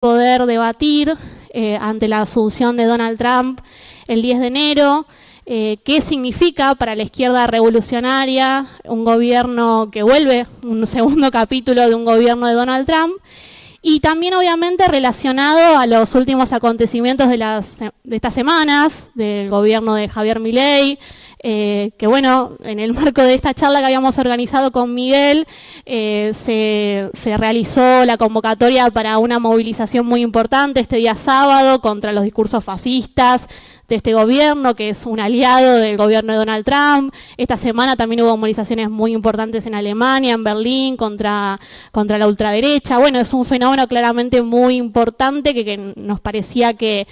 poder debatir ante la asunción de Donald Trump el 10 de enero, qué significa para la izquierda revolucionaria un gobierno que vuelve, un segundo capítulo de un gobierno de Donald Trump, y también obviamente relacionado a los últimos acontecimientos de estas semanas, del gobierno de Javier Milei, que bueno, en el marco de esta charla que habíamos organizado con Miguel, se realizó la convocatoria para una movilización muy importante este día sábado contra los discursos fascistas de este gobierno, que es un aliado del gobierno de Donald Trump. Esta semana también hubo movilizaciones muy importantes en Alemania, en Berlín, contra la ultraderecha. Bueno, es un fenómeno claramente muy importante que nos parecía que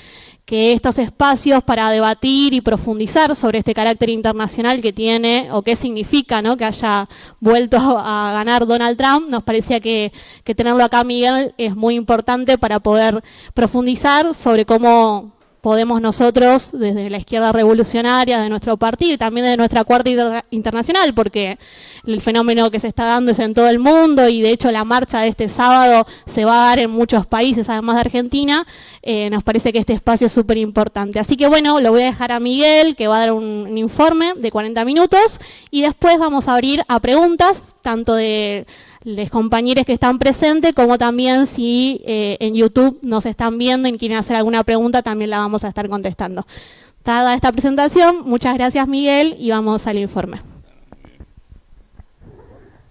estos espacios para debatir y profundizar sobre este carácter internacional que tiene, o qué significa, ¿no?, que haya vuelto a ganar Donald Trump, nos parecía que tenerlo acá, Miguel, es muy importante para poder profundizar sobre cómo podemos nosotros, desde la izquierda revolucionaria de nuestro partido y también de nuestra Cuarta Internacional, porque el fenómeno que se está dando es en todo el mundo y de hecho la marcha de este sábado se va a dar en muchos países, además de Argentina, nos parece que este espacio es súper importante. Así que bueno, lo voy a dejar a Miguel, que va a dar un informe de 40 minutos y después vamos a abrir a preguntas, tanto de los compañeros que están presentes, como también si en YouTube nos están viendo y quieren hacer alguna pregunta, también la vamos a estar contestando. Dada esta presentación, muchas gracias, Miguel, y vamos al informe.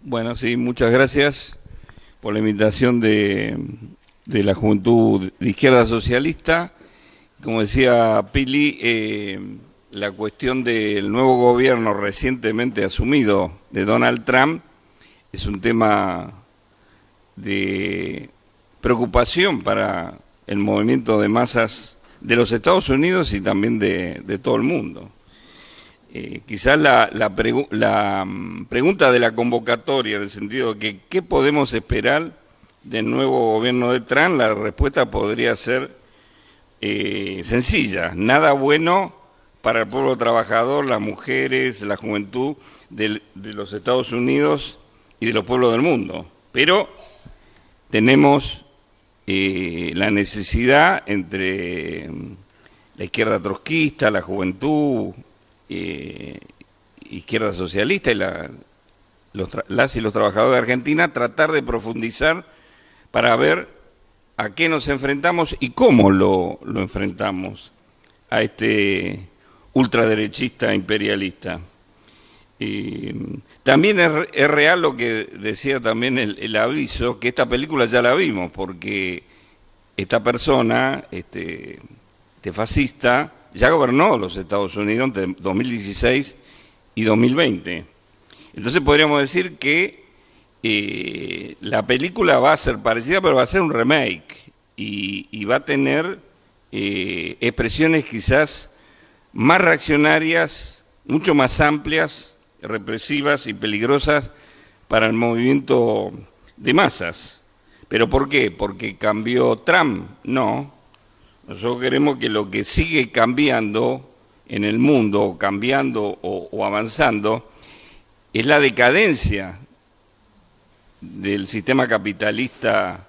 Bueno, sí, muchas gracias por la invitación de la Juventud de Izquierda Socialista. Como decía Pili, la cuestión del nuevo gobierno recientemente asumido de Donald Trump es un tema de preocupación para el movimiento de masas de los Estados Unidos y también de todo el mundo. Quizás la pregunta de la convocatoria, en el sentido de que ¿qué podemos esperar del nuevo gobierno de Trump? La respuesta podría ser sencilla: nada bueno para el pueblo trabajador, las mujeres, la juventud de los Estados Unidos y de los pueblos del mundo. Pero tenemos la necesidad entre la izquierda trotskista, la juventud, izquierda socialista y las y los trabajadores de Argentina, tratar de profundizar para ver a qué nos enfrentamos y cómo lo enfrentamos a este ultraderechista imperialista. También es real lo que decía también el aviso, que esta película ya la vimos, porque esta persona, este fascista, ya gobernó los Estados Unidos entre 2016 y 2020. Entonces podríamos decir que la película va a ser parecida, pero va a ser un remake y va a tener expresiones quizás más reaccionarias, mucho más amplias, represivas y peligrosas para el movimiento de masas. ¿Pero por qué? ¿Porque cambió Trump? No. Nosotros queremos que lo que sigue cambiando en el mundo, cambiando o avanzando, es la decadencia del sistema capitalista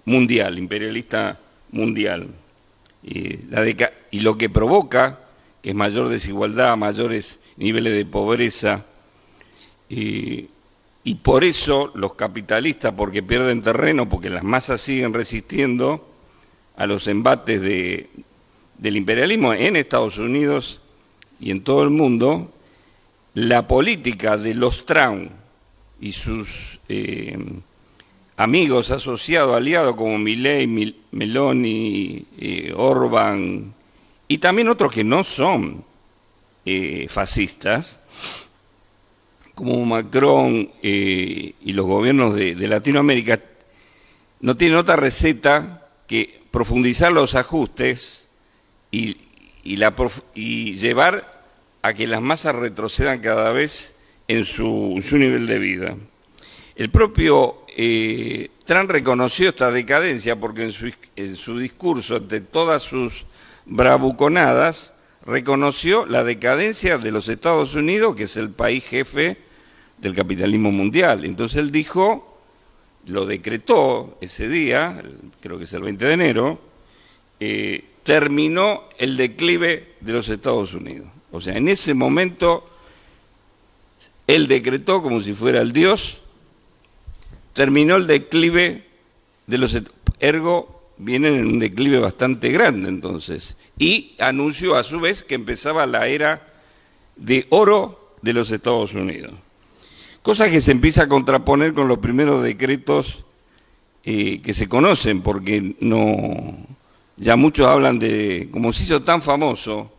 mundial, imperialista mundial. Y lo que provoca, que es mayor desigualdad, mayores niveles de pobreza, y por eso los capitalistas, porque pierden terreno, porque las masas siguen resistiendo a los embates del imperialismo en Estados Unidos y en todo el mundo, la política de los Trump y sus amigos, asociados, aliados como Milei, Meloni, Orbán, y también otros que no son fascistas, como Macron y los gobiernos de Latinoamérica, no tienen otra receta que profundizar los ajustes y llevar a que las masas retrocedan cada vez en su nivel de vida. El propio Trump reconoció esta decadencia porque en su discurso, ante todas sus bravuconadas, reconoció la decadencia de los Estados Unidos, que es el país jefe del capitalismo mundial. Entonces él dijo, lo decretó ese día, creo que es el 20 de enero, terminó el declive de los Estados Unidos. O sea, en ese momento él decretó, como si fuera el Dios, terminó el declive de los Estados Unidos. Ergo, vienen en un declive bastante grande entonces. Y anunció a su vez que empezaba la era de oro de los Estados Unidos. Cosa que se empieza a contraponer con los primeros decretos que se conocen, porque ya muchos hablan de, como se hizo tan famoso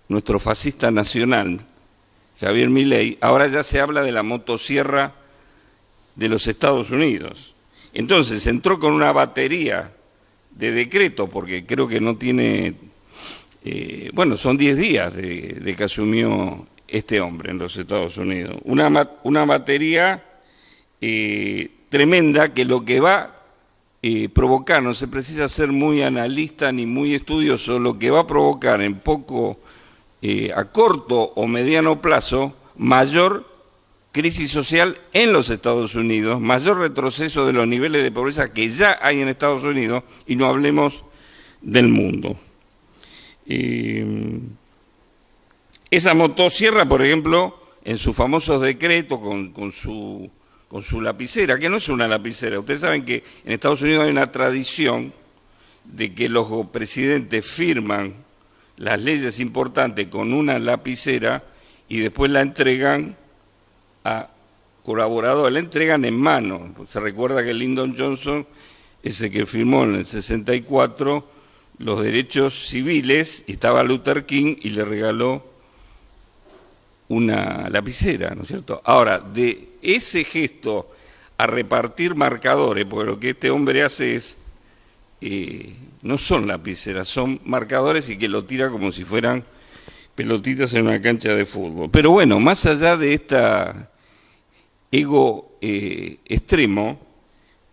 nuestro fascista nacional, Javier Milei, ahora ya se habla de la motosierra de los Estados Unidos. Entonces entró con una batería de decretos, porque creo que no tiene, bueno, son 10 días de que asumió este hombre en los Estados Unidos. Una batería tremenda que lo que va a provocar, no se precisa ser muy analista ni muy estudioso, lo que va a provocar en a corto o mediano plazo, mayor crisis social en los Estados Unidos, mayor retroceso de los niveles de pobreza que ya hay en Estados Unidos, y no hablemos del mundo. Esa motosierra, por ejemplo, en sus famosos decretos con su lapicera, que no es una lapicera. Ustedes saben que en Estados Unidos hay una tradición de que los presidentes firman las leyes importantes con una lapicera y después la entregan a colaboradores, la entregan en mano. Se recuerda que Lyndon Johnson, ese que firmó en el 64 los derechos civiles, y estaba Luther King y le regaló una lapicera, ¿no es cierto? Ahora, de ese gesto a repartir marcadores, porque lo que este hombre hace es, no son lapiceras, son marcadores, y que lo tira como si fueran pelotitas en una cancha de fútbol. Pero bueno, más allá de esta ego extremo,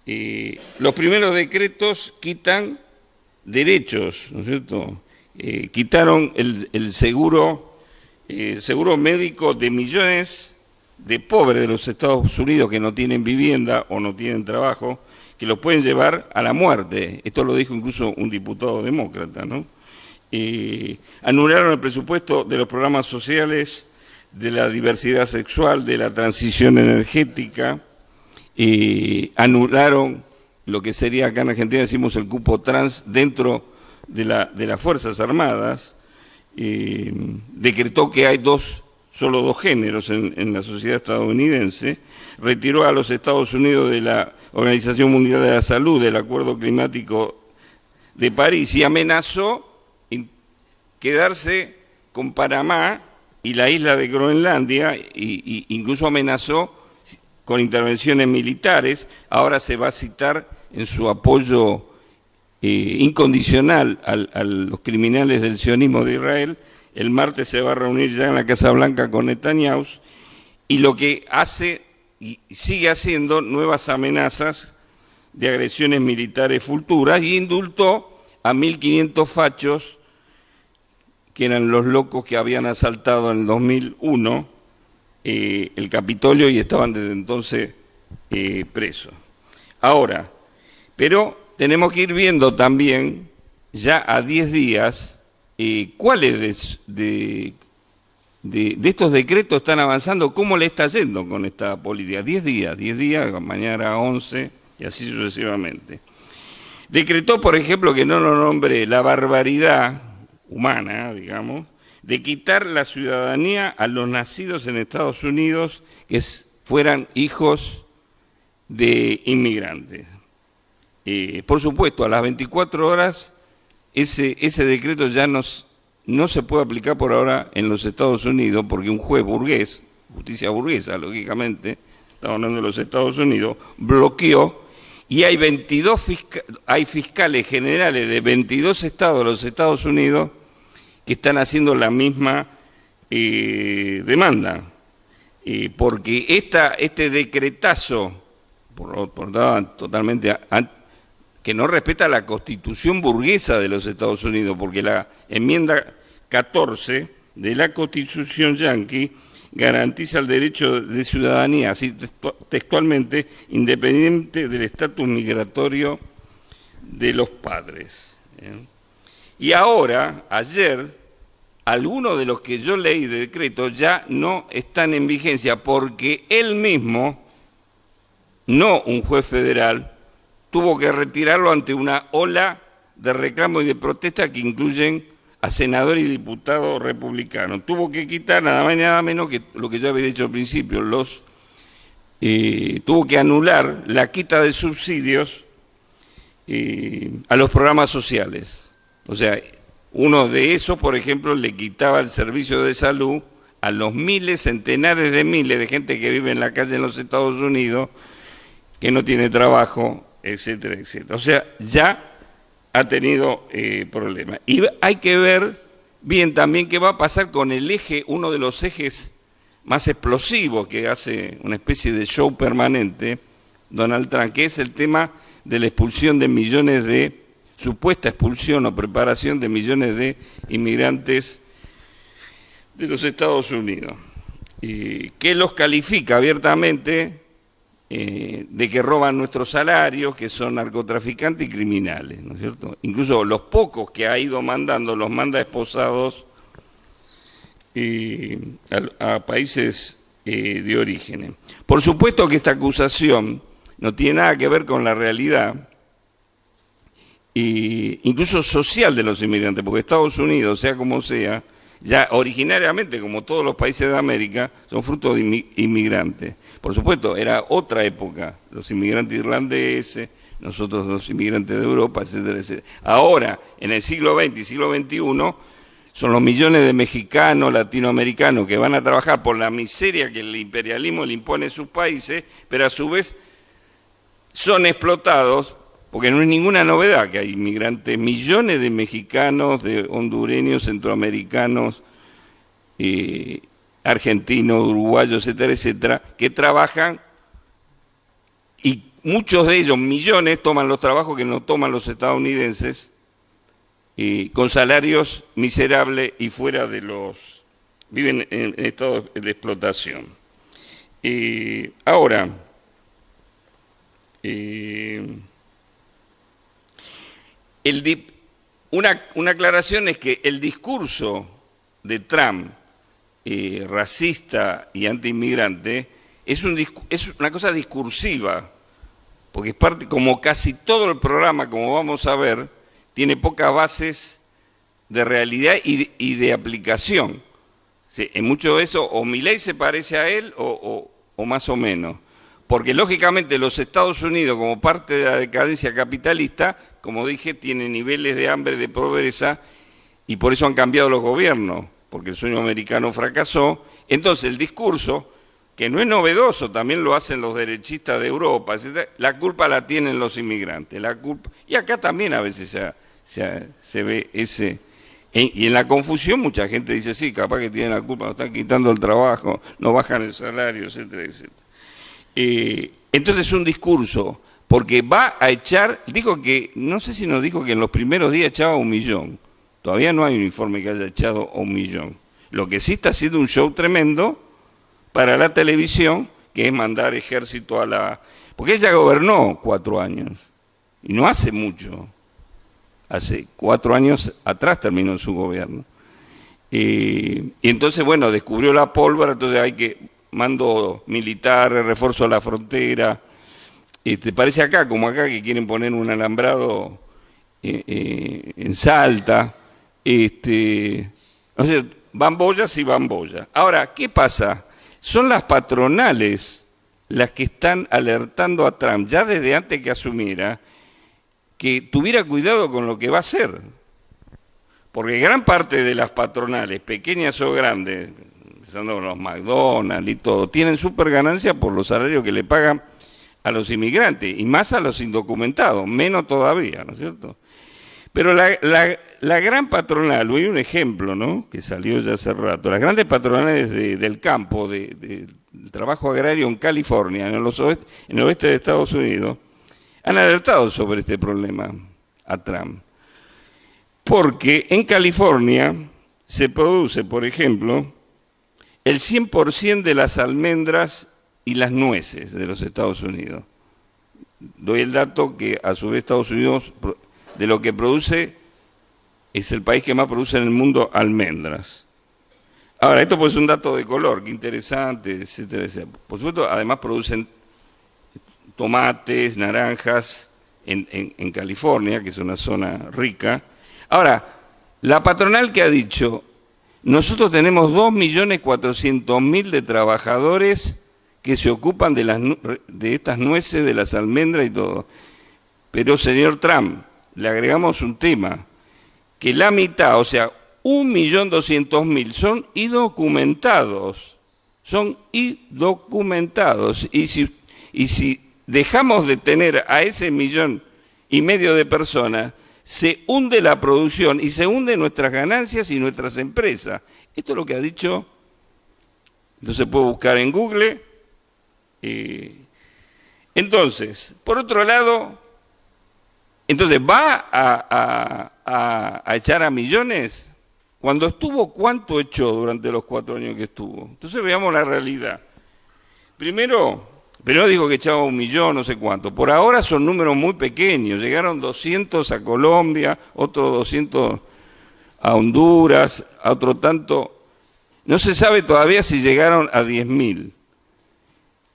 los primeros decretos quitan derechos, ¿no es cierto? Quitaron el seguro médico de millones de pobres de los Estados Unidos que no tienen vivienda o no tienen trabajo, que los pueden llevar a la muerte. Esto lo dijo incluso un diputado demócrata, ¿no? Anularon el presupuesto de los programas sociales, de la diversidad sexual, de la transición energética, anularon lo que sería, acá en Argentina decimos, el cupo trans dentro de las Fuerzas Armadas, decretó que hay solo dos géneros en la sociedad estadounidense, retiró a los Estados Unidos de la Organización Mundial de la Salud, del Acuerdo Climático de París, y amenazó quedarse con Panamá y la isla de Groenlandia, y incluso amenazó con intervenciones militares. Ahora se va a citar en su apoyo incondicional a los criminales del sionismo de Israel. El martes se va a reunir ya en la Casa Blanca con Netanyahu, y lo que hace y sigue haciendo nuevas amenazas de agresiones militares futuras, y indultó a 1.500 fachos que eran los locos que habían asaltado en el 2001 el Capitolio y estaban desde entonces presos. Ahora, pero tenemos que ir viendo también, ya a 10 días, cuáles de estos decretos están avanzando, cómo le está yendo con esta política. 10 días, mañana 11 y así sucesivamente. Decretó, por ejemplo, que no lo nombre la barbaridad humana, digamos, de quitar la ciudadanía a los nacidos en Estados Unidos que fueran hijos de inmigrantes. Por supuesto, a las 24 horas ese decreto ya no se puede aplicar por ahora en los Estados Unidos, porque un juez burgués, justicia burguesa, lógicamente, estamos hablando de los Estados Unidos, bloqueó, y hay hay fiscales generales de 22 estados de los Estados Unidos que están haciendo la misma demanda, porque este decretazo, totalmente que no respeta la Constitución burguesa de los Estados Unidos, porque la enmienda 14 de la Constitución yanqui garantiza el derecho de ciudadanía, así textualmente, independiente del estatus migratorio de los padres. Y ahora, ayer, algunos de los que yo leí de decreto ya no están en vigencia porque él mismo, no un juez federal, tuvo que retirarlo ante una ola de reclamo y de protesta que incluyen a senadores y diputados republicanos. Tuvo que quitar nada más y nada menos que lo que yo había dicho al principio, tuvo que anular la quita de subsidios a los programas sociales. O sea, uno de esos, por ejemplo, le quitaba el servicio de salud a los miles, centenares de miles de gente que vive en la calle en los Estados Unidos, que no tiene trabajo, etcétera, etcétera. O sea, ya ha tenido problemas. Y hay que ver bien también qué va a pasar con el eje, uno de los ejes más explosivos que hace una especie de show permanente, Donald Trump, que es el tema de la expulsión de millones de, supuesta expulsión o preparación de millones de inmigrantes de los Estados Unidos, que los califica abiertamente de que roban nuestros salarios, que son narcotraficantes y criminales, ¿no es cierto? Incluso los pocos que ha ido mandando, los manda esposados a países de origen. Por supuesto que esta acusación no tiene nada que ver con la realidad, incluso social de los inmigrantes, porque Estados Unidos, sea como sea, ya originariamente, como todos los países de América, son fruto de inmigrantes. Por supuesto, era otra época, los inmigrantes irlandeses, nosotros los inmigrantes de Europa, etcétera, etcétera. Ahora, en el siglo XX y siglo XXI, son los millones de mexicanos, latinoamericanos, que van a trabajar por la miseria que el imperialismo le impone a sus países, pero a su vez son explotados, porque no es ninguna novedad que hay inmigrantes, millones de mexicanos, de hondureños, centroamericanos, argentinos, uruguayos, etcétera, etcétera, que trabajan y muchos de ellos, millones, toman los trabajos que no toman los estadounidenses, con salarios miserables y fuera de viven en estado de explotación. Ahora, una aclaración es que el discurso de Trump, racista y antiinmigrante, es una cosa discursiva, porque es parte, como casi todo el programa, como vamos a ver, tiene pocas bases de realidad y de aplicación. Sí, en mucho de eso, o Milei se parece a él, o más o menos. Porque lógicamente los Estados Unidos, como parte de la decadencia capitalista, como dije, tienen niveles de hambre, de pobreza, y por eso han cambiado los gobiernos, porque el sueño americano fracasó. Entonces el discurso, que no es novedoso, también lo hacen los derechistas de Europa, etc., la culpa la tienen los inmigrantes, la culpa, y acá también a veces se ve ese... Y en la confusión mucha gente dice, sí, capaz que tienen la culpa, nos están quitando el trabajo, nos bajan el salario, etcétera, etcétera. Entonces es un discurso, porque va a echar, dijo que, no sé si nos dijo que en los primeros días echaba 1 millón, todavía no hay un informe que haya echado 1 millón. Lo que sí está haciendo un show tremendo para la televisión, que es mandar ejército a la... Porque ella gobernó 4 años, y no hace mucho, hace 4 años atrás terminó su gobierno. Y entonces, bueno, descubrió la pólvora, entonces hay que... mando militares, refuerzo a la frontera. Parece acá, como acá, que quieren poner un alambrado en Salta. O sea, bambollas y bambollas. Ahora, ¿qué pasa? Son las patronales las que están alertando a Trump, ya desde antes que asumiera, que tuviera cuidado con lo que va a hacer. Porque gran parte de las patronales, pequeñas o grandes, empezando con los McDonald's y todo, tienen súper ganancia por los salarios que le pagan a los inmigrantes, y más a los indocumentados, menos todavía, ¿no es cierto? Pero la gran patronal, hay un ejemplo, ¿no?, que salió ya hace rato, las grandes patronales del campo, del trabajo agrario en California, en el oeste de Estados Unidos, han alertado sobre este problema a Trump. Porque en California se produce, por ejemplo, el 100% de las almendras y las nueces de los Estados Unidos. Doy el dato que a su vez Estados Unidos, de lo que produce, es el país que más produce en el mundo almendras. Ahora, esto pues es un dato de color, qué interesante, etcétera, etcétera. Por supuesto, además producen tomates, naranjas en California, que es una zona rica. Ahora, la patronal que ha dicho, nosotros tenemos 2.400.000 de trabajadores que se ocupan de estas nueces, de las almendras y todo. Pero, señor Trump, le agregamos un tema, que la mitad, o sea, 1.200.000 son indocumentados. Son indocumentados. Y si dejamos de tener a ese 1,5 millones de personas, se hunde la producción y se hunden nuestras ganancias y nuestras empresas. Esto es lo que ha dicho, entonces se puede buscar en Google. Entonces, por otro lado, entonces ¿va a echar a millones? Cuando estuvo, ¿cuánto echó durante los 4 años que estuvo? Entonces veamos la realidad. Primero dijo que echaba 1 millón, no sé cuánto. Por ahora son números muy pequeños. Llegaron 200 a Colombia, otros 200 a Honduras, a otro tanto. No se sabe todavía si llegaron a 10.000.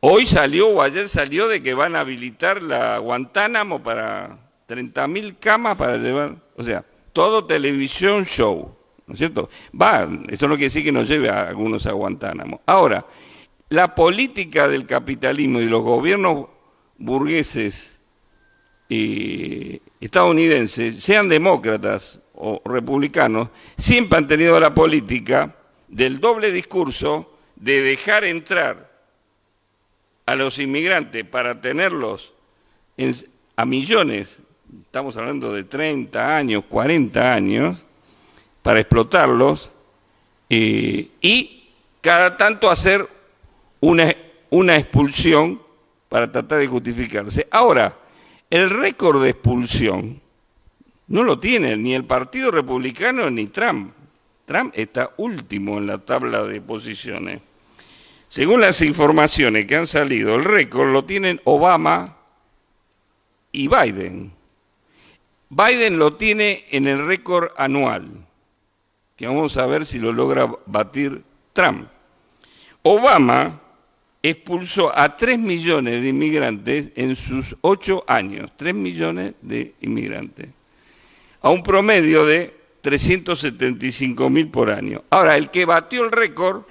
Hoy salió o ayer salió de que van a habilitar la Guantánamo para 30.000 camas para llevar. O sea, todo televisión show, ¿no es cierto? Eso no quiere decir que nos lleve a algunos a Guantánamo. Ahora, la política del capitalismo y los gobiernos burgueses estadounidenses, sean demócratas o republicanos, siempre han tenido la política del doble discurso de dejar entrar a los inmigrantes para tenerlos a millones, estamos hablando de 30 años, 40 años, para explotarlos, y cada tanto hacer una expulsión para tratar de justificarse. Ahora, el récord de expulsión no lo tiene ni el Partido Republicano ni Trump. Trump está último en la tabla de posiciones. Según las informaciones que han salido, el récord lo tienen Obama y Biden. Biden lo tiene en el récord anual, que vamos a ver si lo logra batir Trump. Obama expulsó a 3 millones de inmigrantes en sus 8 años, 3 millones de inmigrantes, a un promedio de 375.000 por año. Ahora, el que batió el récord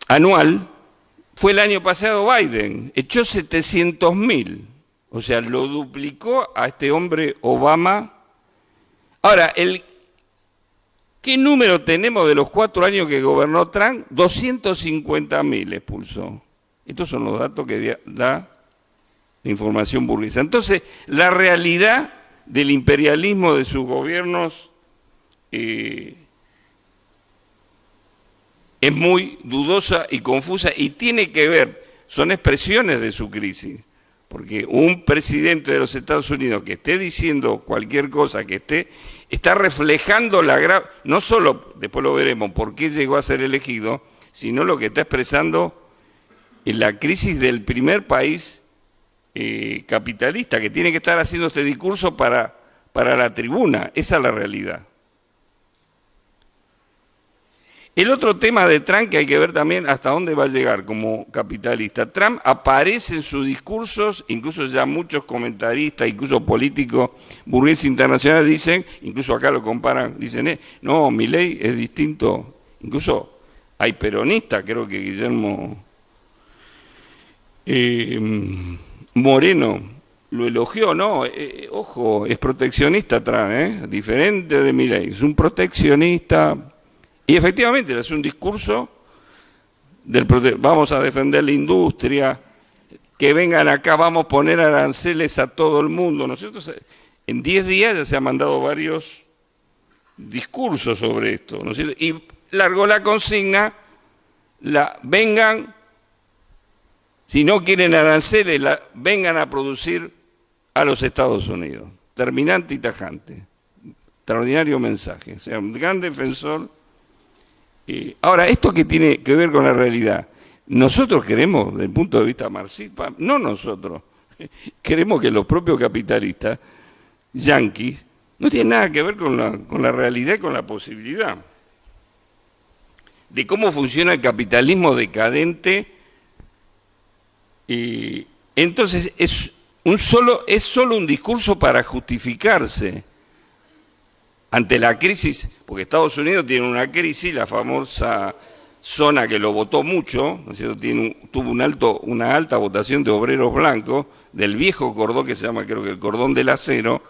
anual fue el año pasado Biden, echó 700.000, o sea, lo duplicó a este hombre Obama. Ahora, ¿qué número tenemos de los 4 años que gobernó Trump? 250.000 expulsó. Estos son los datos que da la información burguesa. Entonces, la realidad del imperialismo de sus gobiernos es muy dudosa y confusa y tiene que ver, son expresiones de su crisis, porque un presidente de los Estados Unidos que esté diciendo cualquier cosa, está reflejando no solo, después lo veremos, por qué llegó a ser elegido, sino lo que está expresando en la crisis del primer país capitalista, que tiene que estar haciendo este discurso para la tribuna. Esa es la realidad. El otro tema de Trump que hay que ver también hasta dónde va a llegar como capitalista. Trump aparece en sus discursos, incluso ya muchos comentaristas, incluso políticos burgueses internacionales dicen, incluso acá lo comparan, dicen, no, Milei es distinto, incluso hay peronistas, creo que Guillermo Moreno lo elogió, ¿no? Ojo, es proteccionista Trump, diferente de Milei, es un proteccionista. Y efectivamente, es un discurso vamos a defender la industria, que vengan acá, vamos a poner aranceles a todo el mundo. Nosotros en 10 días ya se han mandado varios discursos sobre esto, ¿no es cierto? Y largó la consigna, vengan, si no quieren aranceles, vengan a producir a los Estados Unidos, terminante y tajante. extraordinario mensaje, o sea, un gran defensor. Ahora, esto que tiene que ver con la realidad, nosotros queremos, desde el punto de vista marxista, no nosotros, queremos que los propios capitalistas, yanquis, no tienen nada que ver con la realidad y con la posibilidad de cómo funciona el capitalismo decadente. Entonces es solo un discurso para justificarse ante la crisis, porque Estados Unidos tiene una crisis, la famosa zona que lo votó mucho, ¿no es cierto? Tuvo una alta votación de obreros blancos, del viejo cordón que se llama, creo que el cordón del acero,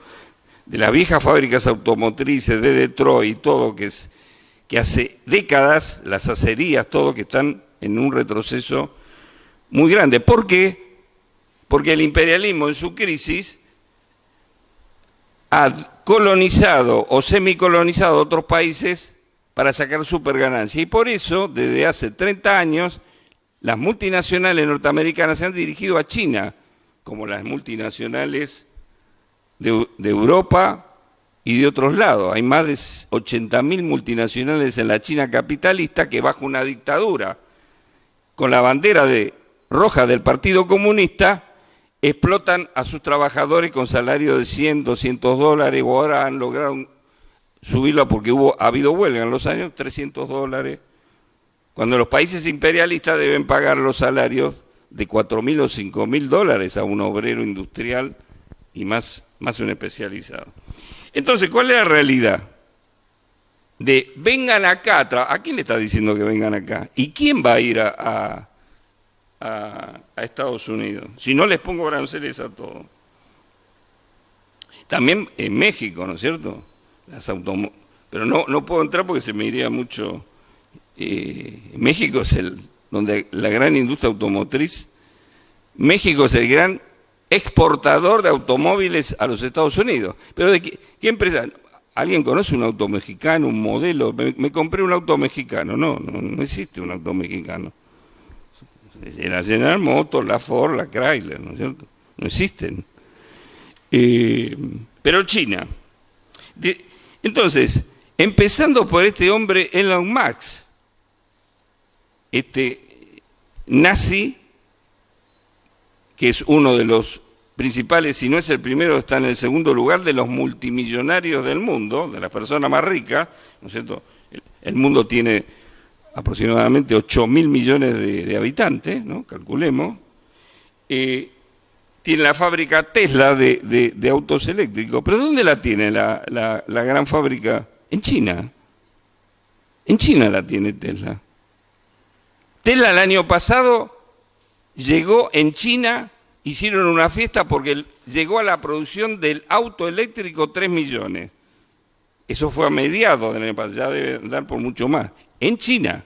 de las viejas fábricas automotrices de Detroit, todo que hace décadas, las acerías, todo que están en un retroceso muy grande. ¿Por qué? Porque el imperialismo en su crisis ha colonizado o semicolonizado otros países para sacar superganancia. Y por eso, desde hace 30 años, las multinacionales norteamericanas se han dirigido a China, como las multinacionales de Europa y de otros lados. Hay más de 80.000 multinacionales en la China capitalista que bajo una dictadura, con la bandera roja del Partido Comunista, explotan a sus trabajadores con salario de 100, 200 dólares, o ahora han logrado subirlo porque ha habido huelga en los años, 300 dólares, cuando los países imperialistas deben pagar los salarios de 4.000 o 5.000 dólares a un obrero industrial y más un especializado. Entonces, ¿cuál es la realidad? De vengan acá, ¿a quién le está diciendo que vengan acá? ¿Y quién va a ir a Estados Unidos? Si no les pongo aranceles a todo. También en México, ¿no es cierto? Pero no puedo entrar porque se me iría mucho. México es donde la gran industria automotriz. México es el gran exportador de automóviles a los Estados Unidos. ¿Pero de qué empresa? ¿Alguien conoce un auto mexicano, un modelo? Me compré un auto mexicano. No existe un auto mexicano. La General Motors, la Ford, la Chrysler, ¿no es cierto? No existen. Pero China. Entonces, empezando por este hombre Elon Musk, este nazi, que es uno de los principales, si no es el primero, está en el segundo lugar de los multimillonarios del mundo, de las personas más ricas, ¿no es cierto? El mundo tiene aproximadamente 8.000 millones de habitantes, ¿no? Calculemos. Tiene la fábrica Tesla de autos eléctricos. ¿Pero dónde la tiene la gran fábrica? En China. En China la tiene Tesla. Tesla el año pasado llegó en China, hicieron una fiesta porque llegó a la producción del auto eléctrico 3 millones. Eso fue a mediados del año pasado, ya debe andar por mucho más. En China.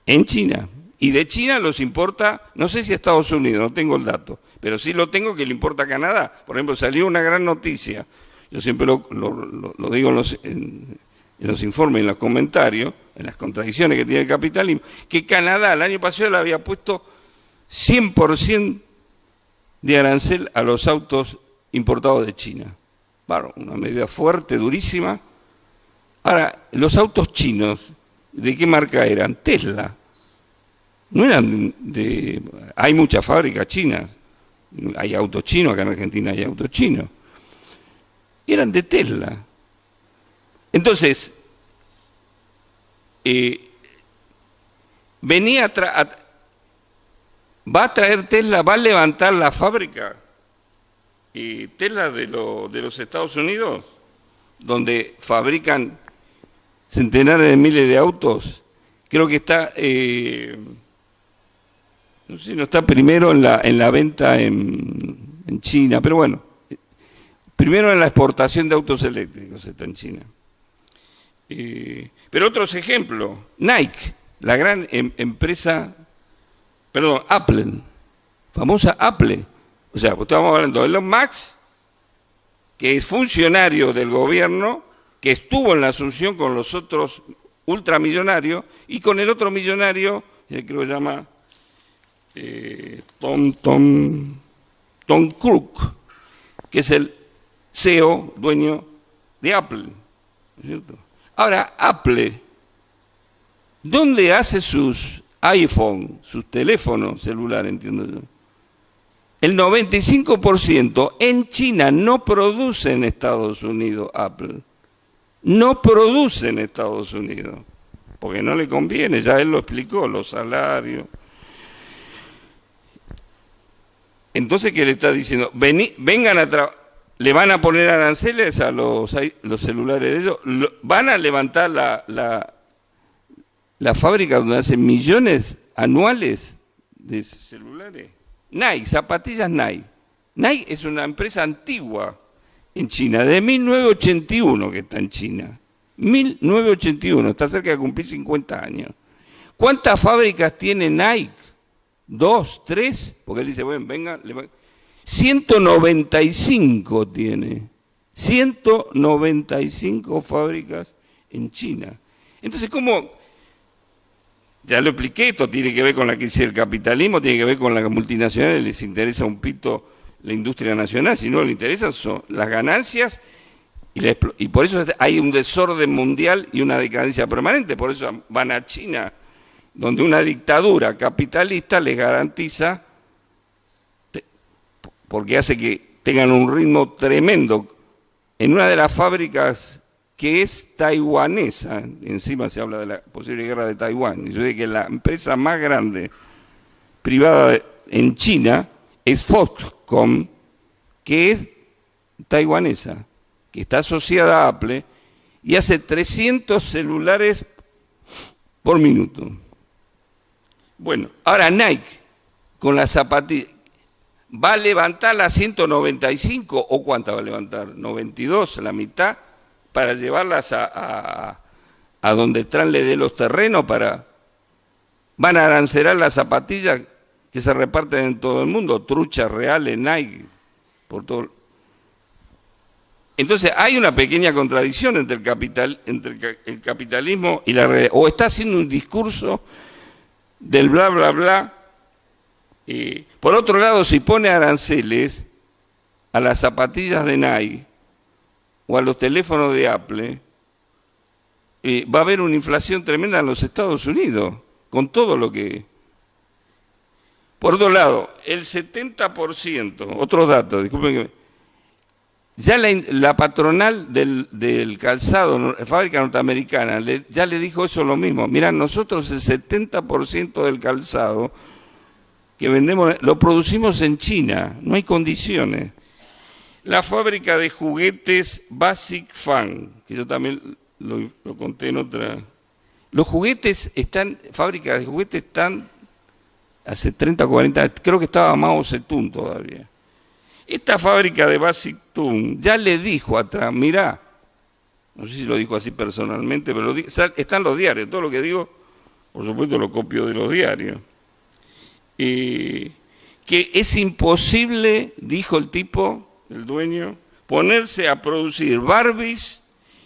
En China. Y de China los importa, no sé si a Estados Unidos, no tengo el dato, pero sí lo tengo que le importa a Canadá. Por ejemplo, salió una gran noticia, yo siempre lo digo en los informes, en los comentarios, en las contradicciones que tiene el capitalismo, que Canadá el año pasado le había puesto 100% de arancel a los autos importados de China. Bueno, una medida fuerte, durísima. Ahora, los autos chinos, ¿de qué marca eran? Tesla. No eran hay muchas fábricas chinas, hay autos chinos, acá en Argentina hay autos chinos. Eran de Tesla. Entonces, va a traer Tesla, va a levantar la fábrica Tesla de los Estados Unidos, donde fabrican centenares de miles de autos. Creo que está, no sé si no está primero en la venta en China, pero bueno, primero en la exportación de autos eléctricos está en China. Pero otros ejemplos, Nike, la gran empresa, perdón, Apple, famosa Apple. O sea, estamos hablando de Elon Musk, que es funcionario del gobierno, que estuvo en la Asunción con los otros ultramillonarios, y con el otro millonario, creo que se llama Tom Cook, que es el CEO, dueño de Apple, ¿no es cierto? Ahora, Apple, ¿dónde hace sus iPhone, sus teléfonos celulares, entiendo yo? El 95% en China no produce en Estados Unidos Apple. No produce en Estados Unidos, porque no le conviene, ya él lo explicó, los salarios. Entonces, ¿qué le está diciendo? Vengan a trabajar. Le van a poner aranceles a los celulares de ellos, van a levantar la fábrica donde hacen millones anuales de celulares. Nike, zapatillas Nike. Nike es una empresa antigua en China, de 1981 que está en China. 1981, está cerca de cumplir 50 años. ¿Cuántas fábricas tiene Nike? ¿2, 3? Porque él dice, bueno, vengan. 195 tiene. 195 fábricas en China. Entonces, ¿cómo? Ya lo expliqué, esto tiene que ver con la crisis del capitalismo, tiene que ver con las multinacionales, les interesa un pito la industria nacional, si no les interesan son las ganancias y por eso hay un desorden mundial y una decadencia permanente, por eso van a China, donde una dictadura capitalista les garantiza, porque hace que tengan un ritmo tremendo, en una de las fábricas que es taiwanesa, encima se habla de la posible guerra de Taiwán, y yo digo que la empresa más grande privada en China es Foxconn, que es taiwanesa, que está asociada a Apple, y hace 300 celulares por minuto. Bueno, ahora Nike, con la zapatilla, ¿va a levantar la 195 o cuánta va a levantar? 92, la mitad, para llevarlas a donde Trump le dé los terrenos van a arancelar las zapatillas que se reparten en todo el mundo, truchas reales, Nike, por todo. Entonces hay una pequeña contradicción entre el capitalismo y la realidad. O está haciendo un discurso del bla, bla, bla. Por otro lado, si pone aranceles a las zapatillas de Nike o a los teléfonos de Apple, va a haber una inflación tremenda en los Estados Unidos, con todo lo que... Por otro lado, el 70%, otros datos, disculpen que... Ya la patronal del calzado, la fábrica norteamericana, ya le dijo eso lo mismo. Mirá, nosotros el 70% del calzado que vendemos lo producimos en China, no hay condiciones. La fábrica de juguetes Basic Fan, que yo también lo conté en otra... Los juguetes fábricas de juguetes están hace 30 o 40 años, creo que estaba Mao Zedong todavía. Esta fábrica de Basic Tune ya le dijo a Trump, mirá, no sé si lo dijo así personalmente, pero están los diarios, todo lo que digo, por supuesto lo copio de los diarios. Que es imposible, dijo el tipo, el dueño, ponerse a producir Barbies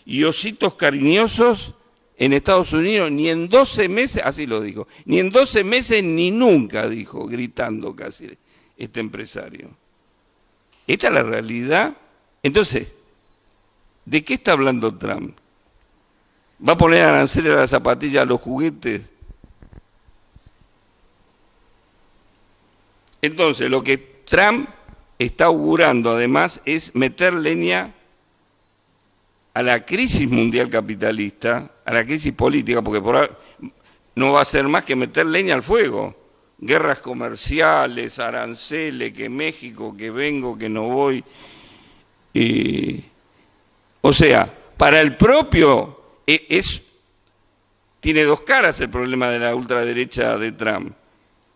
y ositos cariñosos en Estados Unidos, ni en 12 meses, así lo dijo, ni en 12 meses ni nunca, dijo, gritando casi este empresario. Esta es la realidad. Entonces, ¿de qué está hablando Trump? ¿Va a poner aranceles a las zapatillas, a los juguetes? Entonces, lo que Trump está augurando además es meter leña a la crisis mundial capitalista, a la crisis política, porque por ahora no va a ser más que meter leña al fuego. Guerras comerciales, aranceles, que México, que vengo, que no voy. O sea, para el propio, tiene dos caras el problema de la ultraderecha de Trump,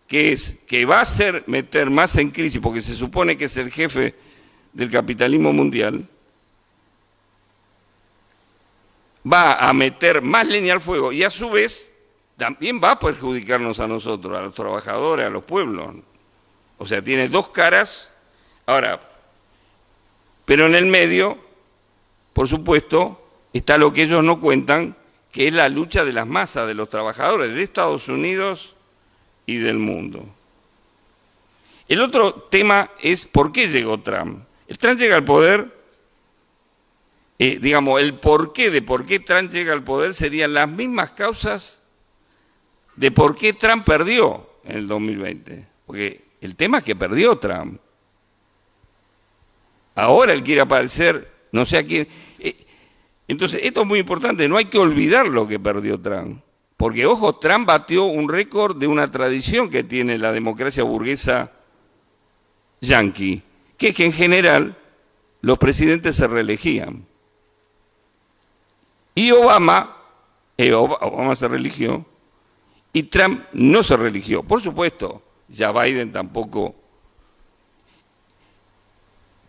que es que va a hacer meter más en crisis, porque se supone que es el jefe del capitalismo mundial, va a meter más leña al fuego y a su vez también va a perjudicarnos a nosotros, a los trabajadores, a los pueblos. O sea, tiene dos caras. Ahora, pero en el medio, por supuesto, está lo que ellos no cuentan, que es la lucha de las masas, de los trabajadores de Estados Unidos y del mundo. El otro tema es por qué llegó Trump. El Trump llega al poder digamos, el porqué de por qué Trump llega al poder serían las mismas causas de por qué Trump perdió en el 2020. Porque el tema es que perdió Trump. Ahora él quiere aparecer, no sé a quién. Entonces, esto es muy importante, no hay que olvidar lo que perdió Trump. Porque, ojo, Trump batió un récord de una tradición que tiene la democracia burguesa yanqui, que es que en general los presidentes se reelegían. Y Obama se reeligió, y Trump no se reeligió. Por supuesto, ya Biden tampoco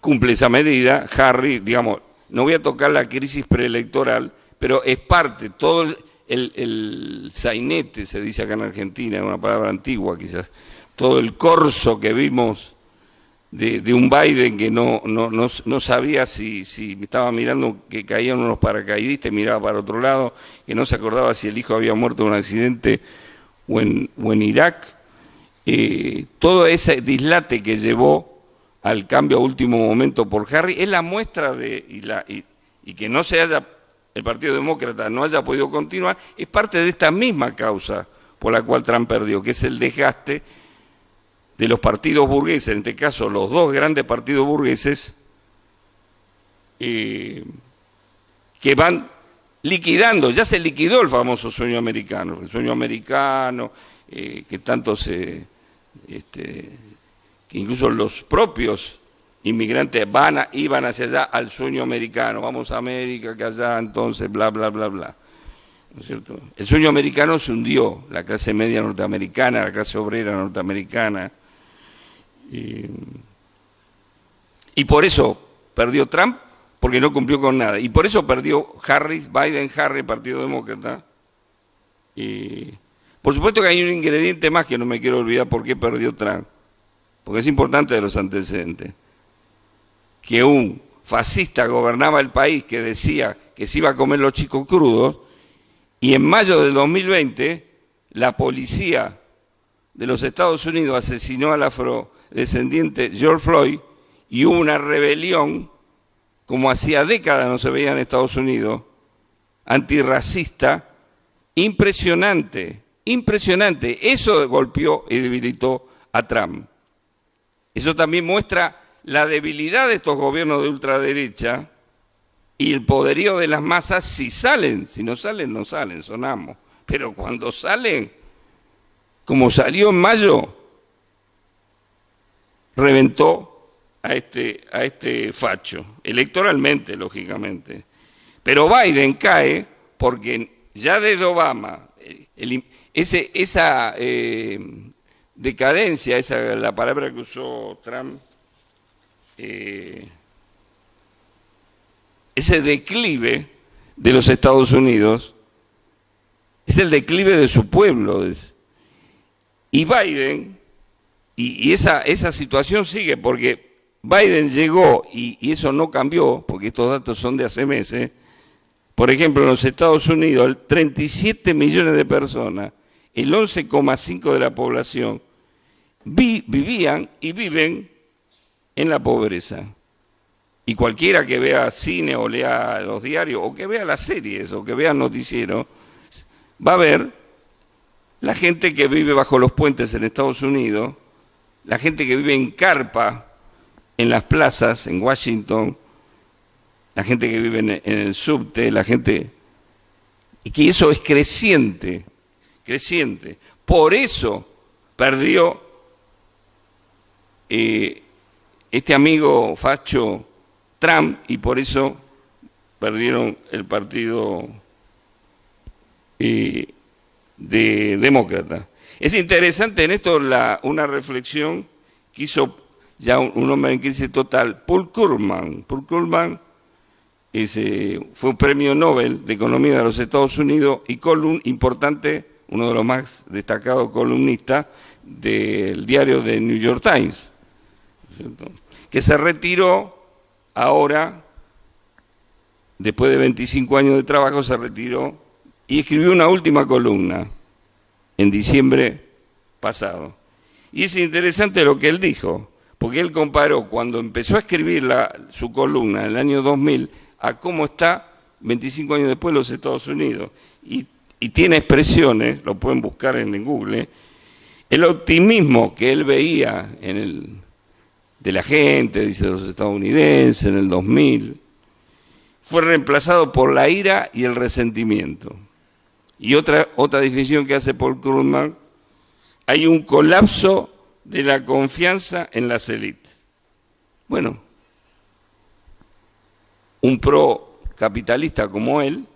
cumple esa medida. Harris, digamos, no voy a tocar la crisis preelectoral, pero es parte, todo el sainete, se dice acá en Argentina, es una palabra antigua quizás, todo el corso que vimos de un Biden que no sabía si estaba mirando que caían unos paracaidistas y miraba para otro lado, que no se acordaba si el hijo había muerto en un accidente o en Irak. Todo ese dislate que llevó al cambio a último momento por Harris es la muestra y que no se haya, el Partido Demócrata no haya podido continuar, es parte de esta misma causa por la cual Trump perdió, que es el desgaste de los partidos burgueses, en este caso los dos grandes partidos burgueses, que van liquidando, ya se liquidó el famoso sueño americano, que tanto que incluso los propios inmigrantes iban hacia allá al sueño americano, vamos a América, que allá entonces, bla, bla, bla, bla. ¿No es cierto? El sueño americano se hundió, la clase media norteamericana, la clase obrera norteamericana, y por eso perdió Trump, porque no cumplió con nada, y por eso perdió Biden-Harris, Partido Demócrata. Por supuesto que hay un ingrediente más que no me quiero olvidar por qué perdió Trump, porque es importante de los antecedentes, que un fascista gobernaba el país que decía que se iba a comer los chicos crudos, y en mayo del 2020 la policía de los Estados Unidos asesinó al afrodescendiente George Floyd y hubo una rebelión, como hacía décadas no se veía en Estados Unidos, antirracista, impresionante, impresionante. Eso golpeó y debilitó a Trump. Eso también muestra la debilidad de estos gobiernos de ultraderecha y el poderío de las masas si salen. Si no salen, no salen, sonamos. Pero cuando salen, como salió en mayo, reventó a este facho, electoralmente, lógicamente. Pero Biden cae porque ya desde Obama, esa decadencia, la palabra que usó Trump, ese declive de los Estados Unidos, es el declive de su pueblo. Y Biden, y esa situación sigue, porque Biden llegó, y eso no cambió, porque estos datos son de hace meses. Por ejemplo, en los Estados Unidos, 37 millones de personas, el 11,5% de la población, vivían y viven en la pobreza. Y cualquiera que vea cine o lea los diarios, o que vea las series, o que vea noticieros, va a ver la gente que vive bajo los puentes en Estados Unidos, la gente que vive en carpa en las plazas, en Washington, la gente que vive en el subte, la gente... Y que eso es creciente, creciente. Por eso perdió este amigo facho Trump, y por eso perdieron el partido de demócrata. Es interesante en esto una reflexión que hizo ya un hombre en crisis total, Paul Krugman. Paul Krugman fue un premio Nobel de Economía de los Estados Unidos y importante, uno de los más destacados columnistas del diario de New York Times, ¿cierto? Que se retiró ahora, después de 25 años de trabajo, se retiró y escribió una última columna en diciembre pasado. Y es interesante lo que él dijo, porque él comparó cuando empezó a escribir su columna en el año 2000 a cómo está 25 años después los Estados Unidos. Y tiene expresiones, lo pueden buscar en Google, el optimismo que él veía de la gente, dice, de los estadounidenses en el 2000, fue reemplazado por la ira y el resentimiento. Y otra definición que hace Paul Krugman, hay un colapso de la confianza en las élites. Bueno, un pro-capitalista como él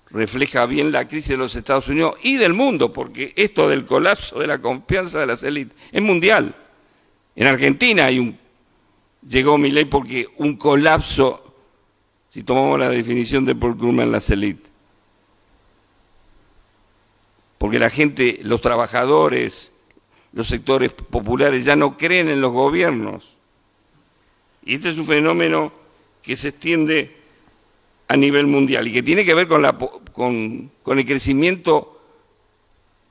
refleja bien la crisis de los Estados Unidos y del mundo, porque esto del colapso de la confianza de las élites es mundial. En Argentina llegó Milei porque un colapso, si tomamos la definición de Paul Krugman, en las élites. Porque la gente, los trabajadores, los sectores populares ya no creen en los gobiernos. Y este es un fenómeno que se extiende a nivel mundial y que tiene que ver con el crecimiento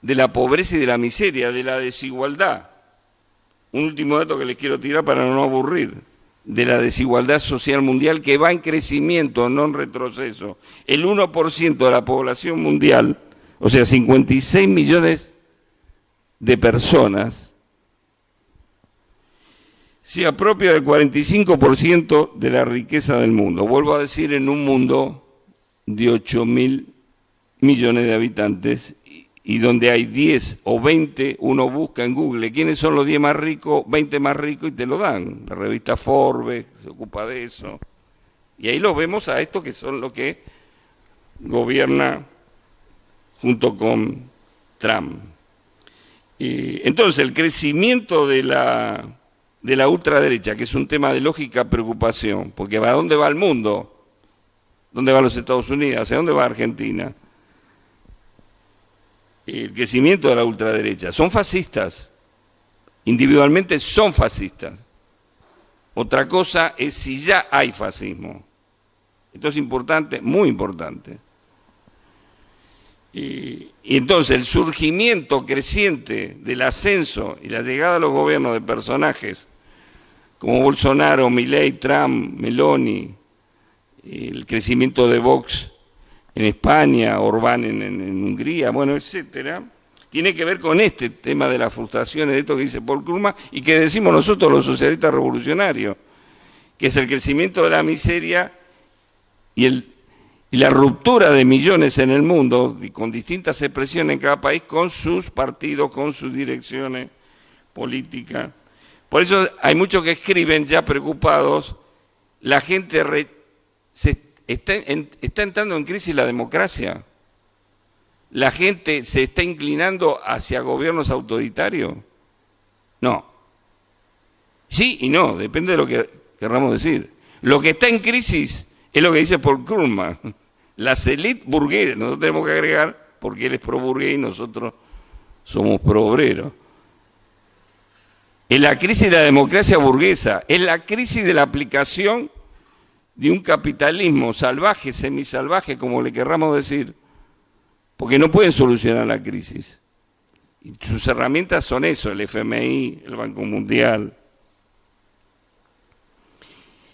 de la pobreza y de la miseria, de la desigualdad. Un último dato que les quiero tirar para no aburrir, de la desigualdad social mundial que va en crecimiento, no en retroceso. El 1% de la población mundial, o sea, 56 millones de personas, se apropia del 45% de la riqueza del mundo. Vuelvo a decir, en un mundo de 8.000 millones de habitantes y donde hay 10 o 20, uno busca en Google quiénes son los 10 más ricos, 20 más ricos y te lo dan. La revista Forbes se ocupa de eso. Y ahí lo vemos a estos que son los que gobierna junto con Trump. Entonces, el crecimiento de la ultraderecha, que es un tema de lógica preocupación, porque ¿a dónde va el mundo? ¿Dónde van los Estados Unidos? ¿Hacia dónde va Argentina? El crecimiento de la ultraderecha. Son fascistas, individualmente son fascistas. Otra cosa es si ya hay fascismo. Esto es importante, muy importante. Y entonces el surgimiento creciente del ascenso y la llegada a los gobiernos de personajes como Bolsonaro, Milei, Trump, Meloni, el crecimiento de Vox en España, Orbán en Hungría, bueno, etcétera, tiene que ver con este tema de las frustraciones, de esto que dice Paul Krugman y que decimos nosotros los socialistas revolucionarios, que es el crecimiento de la miseria y la ruptura de millones en el mundo, y con distintas expresiones en cada país, con sus partidos, con sus direcciones políticas. Por eso hay muchos que escriben ya preocupados, la gente está entrando en crisis la democracia, la gente se está inclinando hacia gobiernos autoritarios. No. Sí y no, depende de lo que querramos decir. Lo que está en crisis es lo que dice Paul Krugman. Las élites burguesas, nosotros tenemos que agregar, porque él es pro burgués y nosotros somos pro obrero. Es la crisis de la democracia burguesa, es la crisis de la aplicación de un capitalismo salvaje, semisalvaje, como le querramos decir, porque no pueden solucionar la crisis. Y sus herramientas son eso, el FMI, el Banco Mundial.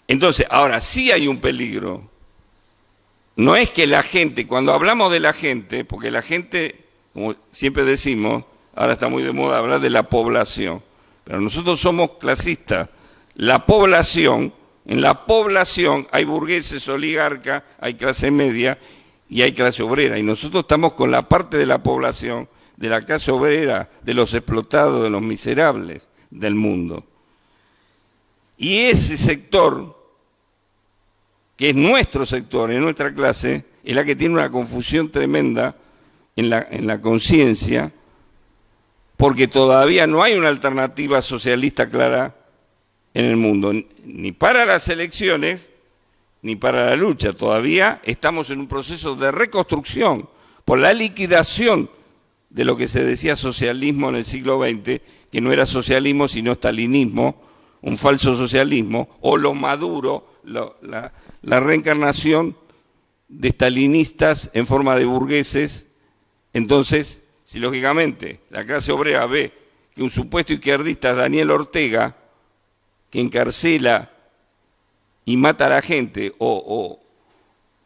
Entonces, ahora sí hay un peligro. No es que la gente, cuando hablamos de la gente, porque la gente, como siempre decimos, ahora está muy de moda hablar de la población, pero nosotros somos clasistas. La población, en la población hay burgueses, oligarcas, hay clase media y hay clase obrera. Y nosotros estamos con la parte de la población, de la clase obrera, de los explotados, de los miserables del mundo. Y ese sector, que es nuestro sector, es nuestra clase, es la que tiene una confusión tremenda en la conciencia, porque todavía no hay una alternativa socialista clara en el mundo, ni para las elecciones, ni para la lucha. Todavía estamos en un proceso de reconstrucción por la liquidación de lo que se decía socialismo en el siglo XX, que no era socialismo sino stalinismo, un falso socialismo, o lo maduro, la reencarnación de stalinistas en forma de burgueses. Entonces, si lógicamente la clase obrera ve que un supuesto izquierdista, Daniel Ortega, que encarcela y mata a la gente, o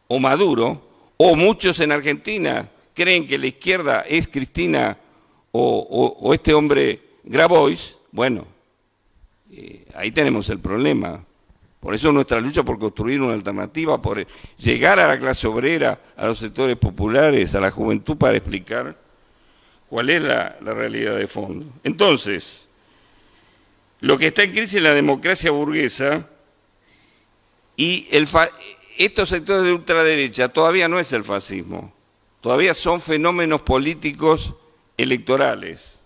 o Maduro, o muchos en Argentina creen que la izquierda es Cristina o este hombre Grabois, bueno, ahí tenemos el problema. Por eso nuestra lucha por construir una alternativa, por llegar a la clase obrera, a los sectores populares, a la juventud, para explicar cuál es la realidad de fondo. Entonces, lo que está en crisis es la democracia burguesa, y estos sectores de ultraderecha todavía no es el fascismo, todavía son fenómenos políticos electorales.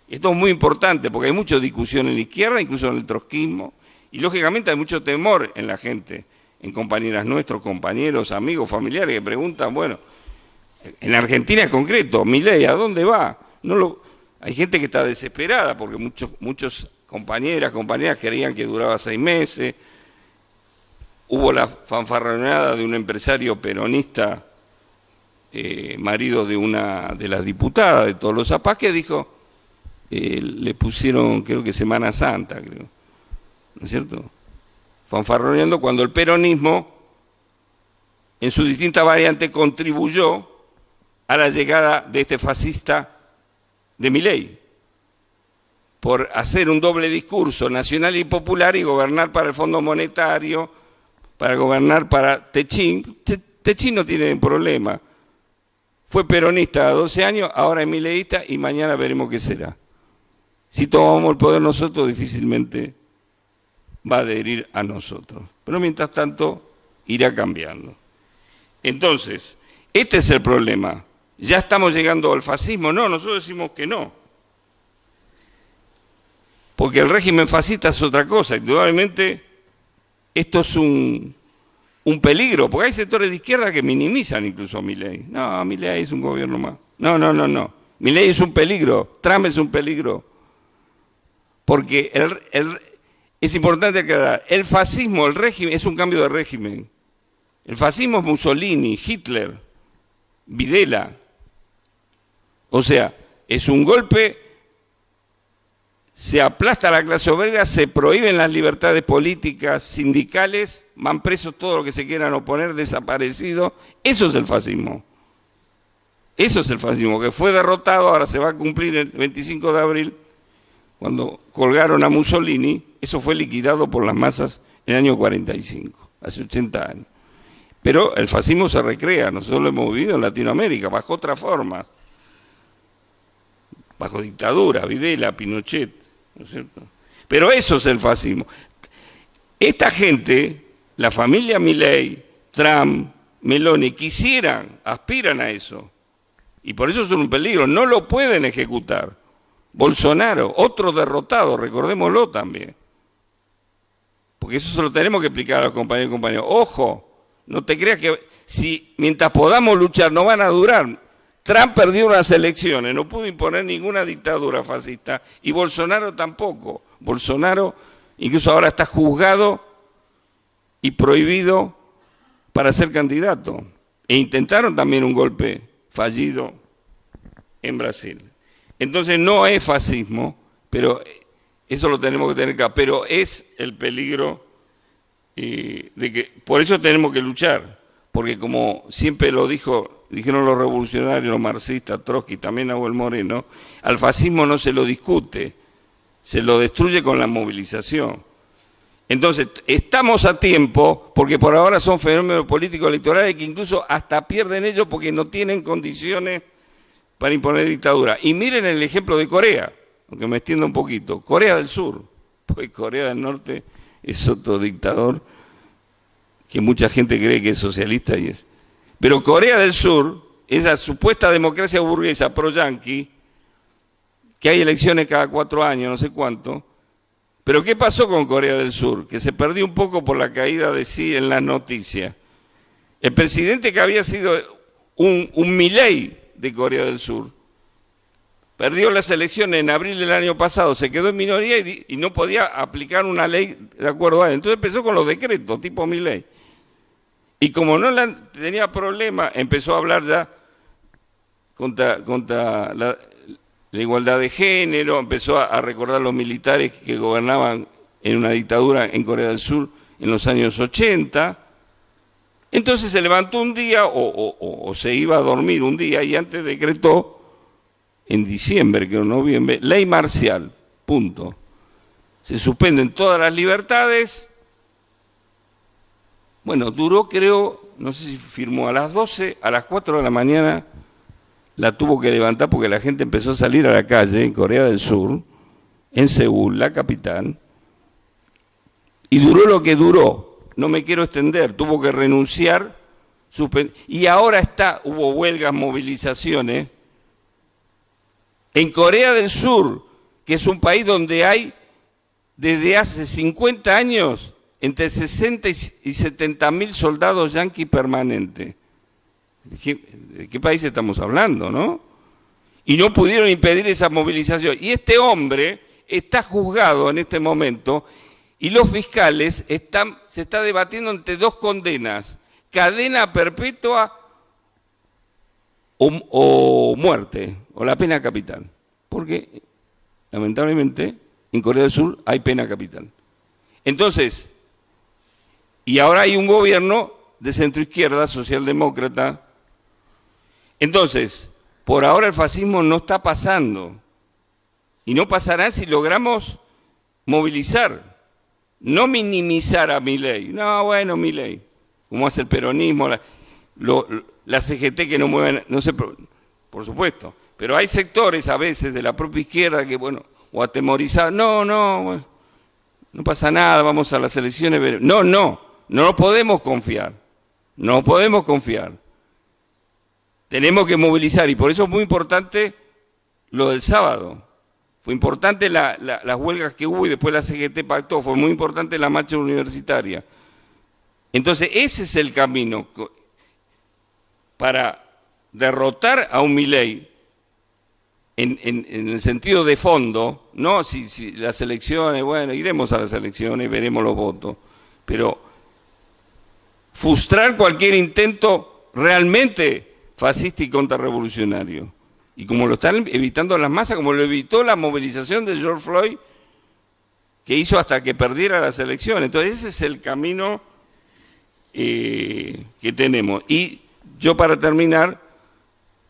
Esto es muy importante porque hay mucha discusión en la izquierda, incluso en el trotskismo, y lógicamente hay mucho temor en la gente, en compañeras nuestros, compañeros, amigos, familiares que preguntan, bueno, en Argentina en concreto, Milei, ¿a dónde va? Hay gente que está desesperada porque muchos compañeras querían que duraba 6 meses. Hubo la fanfarroneada de un empresario peronista, marido de una de las diputadas de Tolosa Paz, que dijo, le pusieron, creo que Semana Santa, creo, ¿no es cierto? Fanfarroneando cuando el peronismo, en sus distintas variantes, contribuyó a la llegada de este fascista de Milei, por hacer un doble discurso nacional y popular y gobernar para el Fondo Monetario, para gobernar para Techín. Techín no tiene problema. Fue peronista a 12 años, ahora es mileísta y mañana veremos qué será. Si tomamos el poder nosotros, difícilmente va a adherir a nosotros. Pero mientras tanto, irá cambiando. Entonces, este es el problema. ¿Ya estamos llegando al fascismo? No, nosotros decimos que no. Porque el régimen fascista es otra cosa. Indudablemente, esto es un peligro, porque hay sectores de izquierda que minimizan incluso a Milei. No, Milei es un gobierno más. No. Milei es un peligro, Trump es un peligro. Porque es importante aclarar, el fascismo, el régimen, es un cambio de régimen. El fascismo es Mussolini, Hitler, Videla. O sea, es un golpe, se aplasta a la clase obrera, se prohíben las libertades políticas, sindicales, van presos todos los que se quieran oponer, desaparecidos. Eso es el fascismo. Eso es el fascismo, que fue derrotado, ahora se va a cumplir el 25 de abril, cuando colgaron a Mussolini. Eso fue liquidado por las masas en el año 45, hace 80 años. Pero el fascismo se recrea, nosotros lo hemos vivido en Latinoamérica, bajo otras formas, bajo dictadura, Videla, Pinochet, ¿no es cierto? Pero eso es el fascismo. Esta gente, la familia Milei, Trump, Meloni, aspiran a eso. Y por eso son un peligro, no lo pueden ejecutar. Bolsonaro, otro derrotado, recordémoslo también. Porque eso se lo tenemos que explicar a los compañeros y compañeros. Ojo, no te creas que si mientras podamos luchar no van a durar. Trump perdió unas elecciones, no pudo imponer ninguna dictadura fascista, y Bolsonaro tampoco. Bolsonaro incluso ahora está juzgado y prohibido para ser candidato. E intentaron también un golpe fallido en Brasil. Entonces no es fascismo, pero eso lo tenemos que tener acá, pero es el peligro de que, por eso tenemos que luchar, porque como siempre dijeron los revolucionarios, los marxistas, Trotsky, también Nahuel Moreno, al fascismo no se lo discute, se lo destruye con la movilización. Entonces, estamos a tiempo, porque por ahora son fenómenos políticos electorales que incluso hasta pierden ellos porque no tienen condiciones para imponer dictadura. Y miren el ejemplo de Corea, aunque me extienda un poquito. Corea del Sur, pues Corea del Norte es otro dictador que mucha gente cree que es socialista y es. Pero Corea del Sur, esa supuesta democracia burguesa pro-yanqui, que hay elecciones cada 4 años, no sé cuánto. Pero ¿qué pasó con Corea del Sur? Que se perdió un poco por la caída de sí en las noticias. El presidente, que había sido un Milei de Corea del Sur, perdió las elecciones en abril del año pasado, se quedó en minoría y no podía aplicar una ley de acuerdo a él. Entonces empezó con los decretos, tipo Milei. Y como no tenía problema, empezó a hablar ya contra la igualdad de género, empezó a recordar a los militares que gobernaban en una dictadura en Corea del Sur en los años 80, Entonces se levantó un día o se iba a dormir un día y antes decretó, en diciembre, que en noviembre, ley marcial, punto. Se suspenden todas las libertades. Bueno, duró, creo, no sé si firmó a las 12, a las 4 de la mañana la tuvo que levantar porque la gente empezó a salir a la calle en Corea del Sur, en Seúl, la capital, y duró lo que duró. No me quiero extender, tuvo que renunciar, y ahora hubo huelgas, movilizaciones. En Corea del Sur, que es un país donde hay desde hace 50 años entre 60 y 70 mil soldados yanquis permanentes. ¿De qué país estamos hablando, no? Y no pudieron impedir esa movilización. Y este hombre está juzgado en este momento y los fiscales se está debatiendo entre dos condenas: cadena perpetua o muerte, o la pena capital. Porque, lamentablemente, en Corea del Sur hay pena capital. Entonces, y ahora hay un gobierno de centroizquierda, socialdemócrata. Entonces, por ahora el fascismo no está pasando. Y no pasará si logramos movilizar, no minimizar a Milei. No, bueno, Milei, como hace el peronismo, la CGT que no mueven, no sé, por supuesto. Pero hay sectores a veces de la propia izquierda que, bueno, o atemorizados, no pasa nada, vamos a las elecciones. No nos podemos confiar, no podemos confiar. Tenemos que movilizar y por eso es muy importante lo del sábado. Fue importante las huelgas que hubo y después la CGT pactó, fue muy importante la marcha universitaria. Entonces ese es el camino para derrotar a un Milei en el sentido de fondo, no si las elecciones, bueno, iremos a las elecciones, veremos los votos, pero frustrar cualquier intento realmente fascista y contrarrevolucionario. Y como lo están evitando las masas, como lo evitó la movilización de George Floyd, que hizo hasta que perdiera las elecciones. Entonces ese es el camino que tenemos. Y yo, para terminar,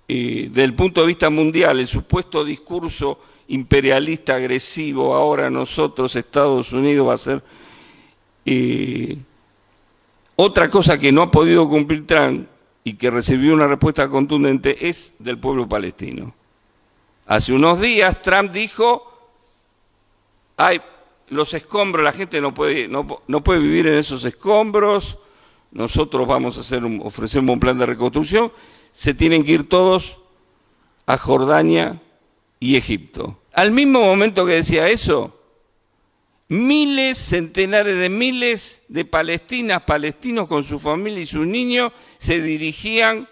desde el punto de vista mundial, el supuesto discurso imperialista agresivo, ahora nosotros, Estados Unidos, va a ser otra cosa que no ha podido cumplir Trump y que recibió una respuesta contundente, es del pueblo palestino. Hace unos días Trump dijo, los escombros, la gente no puede vivir en esos escombros, nosotros vamos a ofrecemos un plan de reconstrucción, se tienen que ir todos a Jordania y Egipto. Al mismo momento que decía eso, miles, centenares de miles de palestinos con su familia y sus niños se dirigían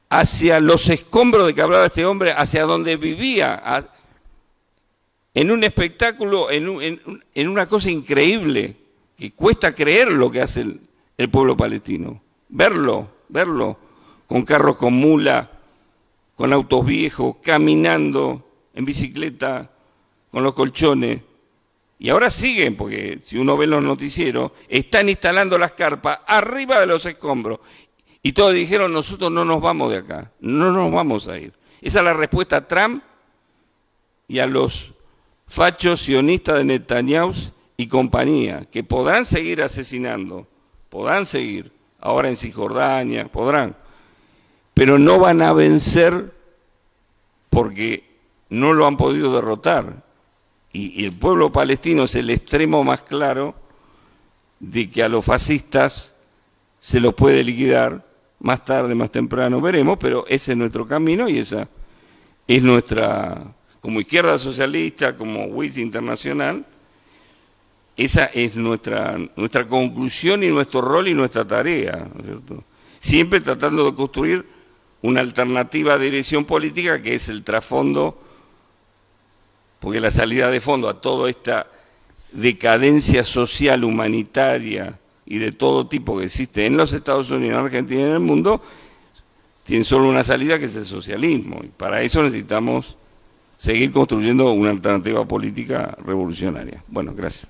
hacia los escombros de que hablaba este hombre, hacia donde vivía, en un espectáculo, en una cosa increíble, que cuesta creer lo que hace el pueblo palestino. Verlo, con carros con mula, con autos viejos, caminando, en bicicleta, con los colchones. Y ahora siguen, porque si uno ve los noticieros, están instalando las carpas arriba de los escombros. Y todos dijeron, nosotros no nos vamos de acá, no nos vamos a ir. Esa es la respuesta a Trump y a los fachos sionistas de Netanyahu y compañía, que podrán seguir asesinando, podrán seguir, ahora en Cisjordania, podrán, pero no van a vencer porque no lo han podido derrotar. Y el pueblo palestino es el extremo más claro de que a los fascistas se los puede liquidar más tarde, más temprano, veremos, pero ese es nuestro camino y esa es nuestra, como izquierda socialista, como WIS internacional, esa es nuestra conclusión y nuestro rol y nuestra tarea, ¿no es cierto? Siempre tratando de construir una alternativa de dirección política que es el trasfondo, porque la salida de fondo a toda esta decadencia social, humanitaria y de todo tipo que existe en los Estados Unidos, en Argentina y en el mundo, tiene solo una salida, que es el socialismo. Y para eso necesitamos seguir construyendo una alternativa política revolucionaria. Bueno, gracias.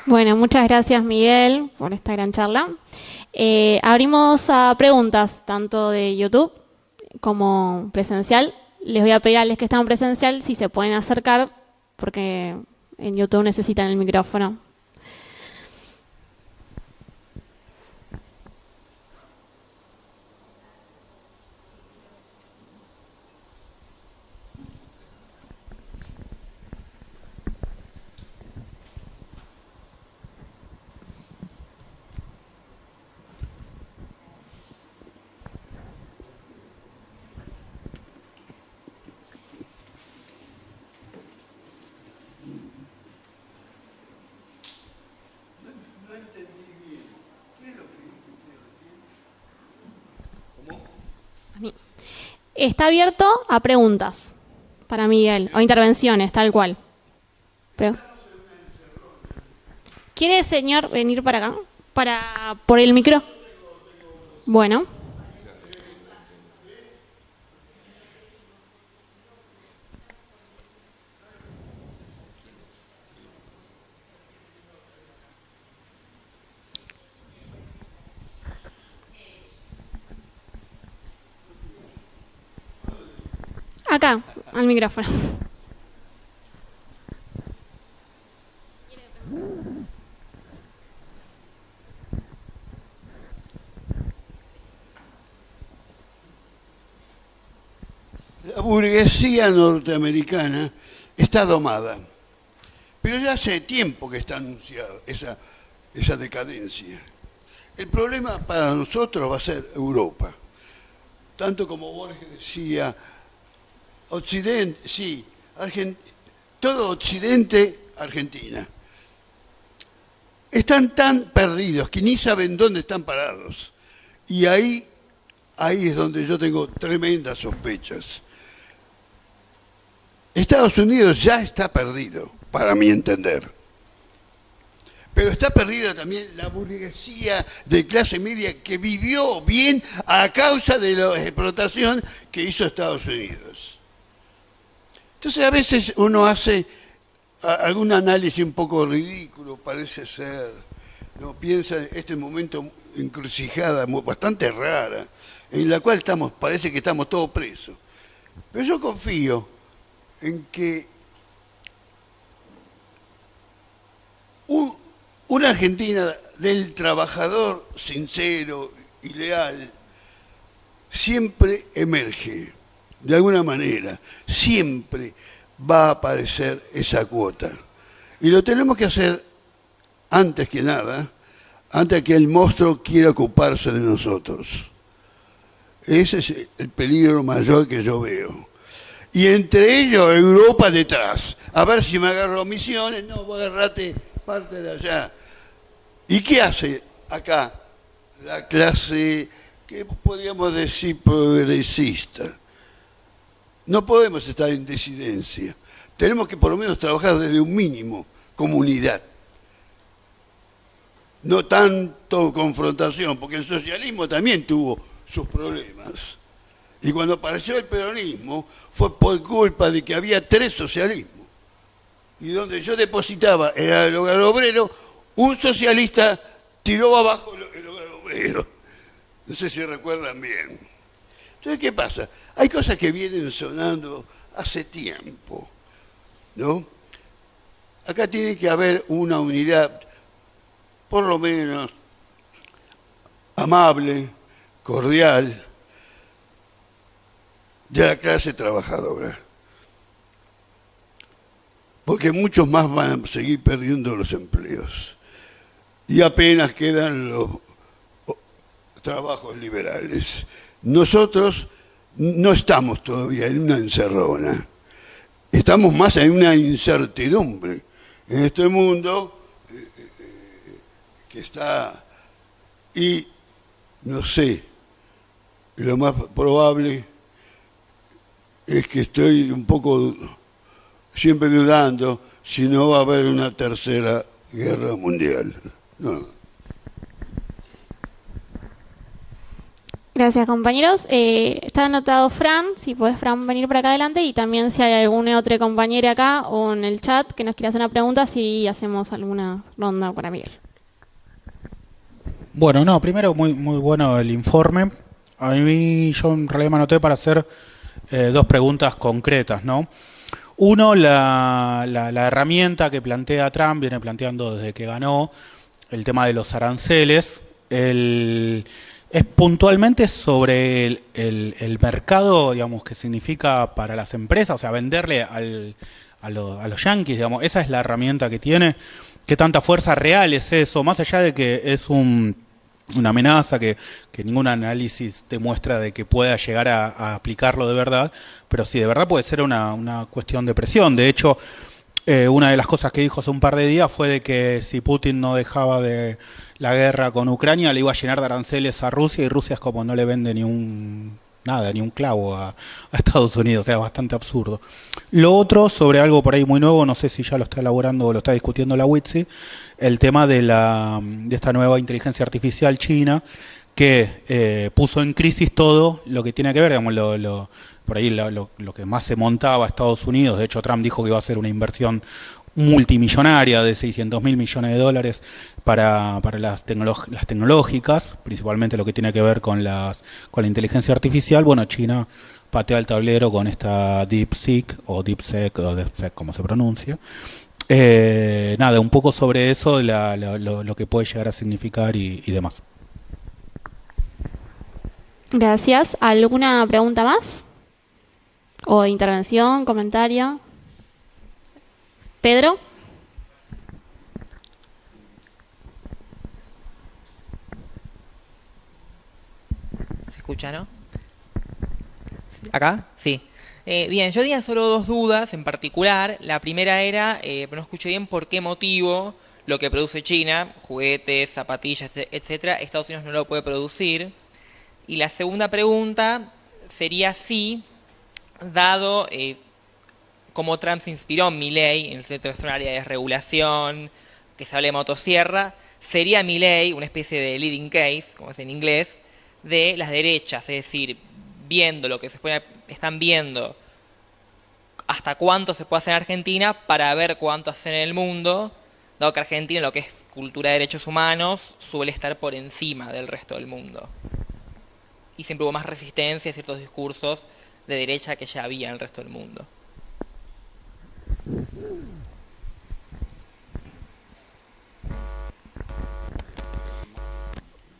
Bueno, muchas gracias Miguel por esta gran charla. Abrimos a preguntas tanto de YouTube como presencial. Les voy a pedir a los que están presencial si se pueden acercar, porque en YouTube necesitan el micrófono. Está abierto a preguntas para Miguel, o intervenciones, tal cual. ¿Quiere, señor, venir para acá? Por el micro. Bueno. Acá, al micrófono. La burguesía norteamericana está domada, pero ya hace tiempo que está anunciada esa decadencia. El problema para nosotros va a ser Europa. Tanto como Borges decía, Occidente, sí, todo Occidente, Argentina. Están tan perdidos que ni saben dónde están parados. Y ahí es donde yo tengo tremendas sospechas. Estados Unidos ya está perdido, para mi entender. Pero está perdida también la burguesía de clase media que vivió bien a causa de la explotación que hizo Estados Unidos. Entonces a veces uno hace algún análisis un poco ridículo, parece ser, ¿no? Piensa en este momento encrucijada bastante rara, en la cual parece que estamos todos presos. Pero yo confío en que una Argentina del trabajador sincero y leal siempre emerge, de alguna manera, siempre va a aparecer esa cuota. Y lo tenemos que hacer antes que nada, antes que el monstruo quiera ocuparse de nosotros. Ese es el peligro mayor que yo veo. Y entre ellos Europa detrás. A ver si me agarro misiones, no, vos agarrate parte de allá. ¿Y qué hace acá la clase, que podríamos decir, progresista? No podemos estar en disidencia. Tenemos que por lo menos trabajar desde un mínimo, comunidad. No tanto confrontación, porque el socialismo también tuvo sus problemas. Y cuando apareció el peronismo fue por culpa de que había 3 socialismos. Y donde yo depositaba el hogar obrero, un socialista tiró abajo el hogar obrero. No sé si recuerdan bien. Entonces, ¿qué pasa? Hay cosas que vienen sonando hace tiempo, ¿no? Acá tiene que haber una unidad, por lo menos, amable, cordial, de la clase trabajadora. Porque muchos más van a seguir perdiendo los empleos. Y apenas quedan los trabajos liberales. Nosotros no estamos todavía en una encerrona. Estamos más en una incertidumbre. En este mundo que está... Y, no sé, lo más probable es que estoy un poco siempre dudando si no va a haber una tercera guerra mundial. No. Gracias, compañeros. Está anotado Fran, si podés, Fran, venir para acá adelante, y también si hay alguna otra compañera acá o en el chat que nos quiera hacer una pregunta, si hacemos alguna ronda para Miguel. Bueno, no, primero muy bueno el informe. A mí yo en realidad me anoté para hacer dos preguntas concretas, ¿no? Uno, la herramienta que plantea Trump, viene planteando desde que ganó, el tema de los aranceles, es puntualmente sobre el mercado, digamos, que significa para las empresas, o sea, venderle a los yanquis, digamos, esa es la herramienta que tiene. ¿Qué tanta fuerza real es eso? Más allá de que es una amenaza que ningún análisis demuestra de que pueda llegar a aplicarlo de verdad, pero sí, de verdad puede ser una cuestión de presión. De hecho, una de las cosas que dijo hace un par de días fue de que si Putin no dejaba de la guerra con Ucrania, le iba a llenar de aranceles a Rusia, y Rusia es como no le vende ni un clavo a Estados Unidos, o sea, bastante absurdo. Lo otro, sobre algo por ahí muy nuevo, no sé si ya lo está elaborando o lo está discutiendo la WITSI, el tema de esta nueva inteligencia artificial china que puso en crisis todo lo que tiene que ver, digamos, por ahí lo que más se montaba a Estados Unidos. De hecho, Trump dijo que iba a hacer una inversión multimillonaria de 600.000 millones de dólares para las tecnológicas, principalmente lo que tiene que ver con la inteligencia artificial. Bueno, China patea el tablero con esta DeepSeek, o DeepSec, como se pronuncia. Nada, un poco sobre eso, lo que puede llegar a significar y demás. Gracias. ¿Alguna pregunta más? ¿O intervención, comentario? Pedro. ¿Se escucha, no? ¿Acá? Sí. Bien, yo tenía solo dos dudas en particular. La primera era, no escuché bien por qué motivo lo que produce China, juguetes, zapatillas, etcétera, Estados Unidos no lo puede producir. Y la segunda pregunta sería si, dado cómo Trump se inspiró en Milley, en el centro de área de desregulación, que se habla de motosierra, sería Milley una especie de leading case, como es en inglés, de las derechas, es decir, viendo lo que están viendo, hasta cuánto se puede hacer en Argentina para ver cuánto hacen en el mundo, dado que Argentina, en lo que es cultura de derechos humanos, suele estar por encima del resto del mundo. Y siempre hubo más resistencia a ciertos discursos de derecha que ya había en el resto del mundo.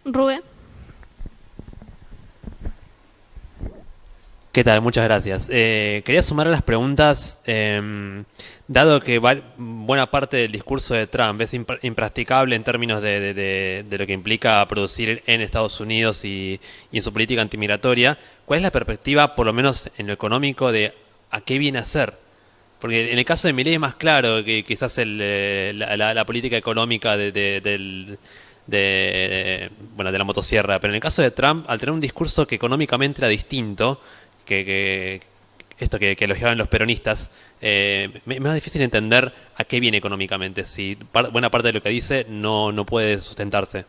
Rubén. ¿Qué tal? Muchas gracias. Quería sumar a las preguntas, dado que buena parte del discurso de Trump es impracticable en términos de lo que implica producir en Estados Unidos y en su política antimigratoria, ¿cuál es la perspectiva, por lo menos en lo económico, de a qué viene a ser? Porque en el caso de Milei es más claro que quizás la política económica de la motosierra, pero en el caso de Trump, al tener un discurso que económicamente era distinto, que elogiaban los peronistas, me es más difícil entender a qué viene económicamente, si buena parte de lo que dice no puede sustentarse.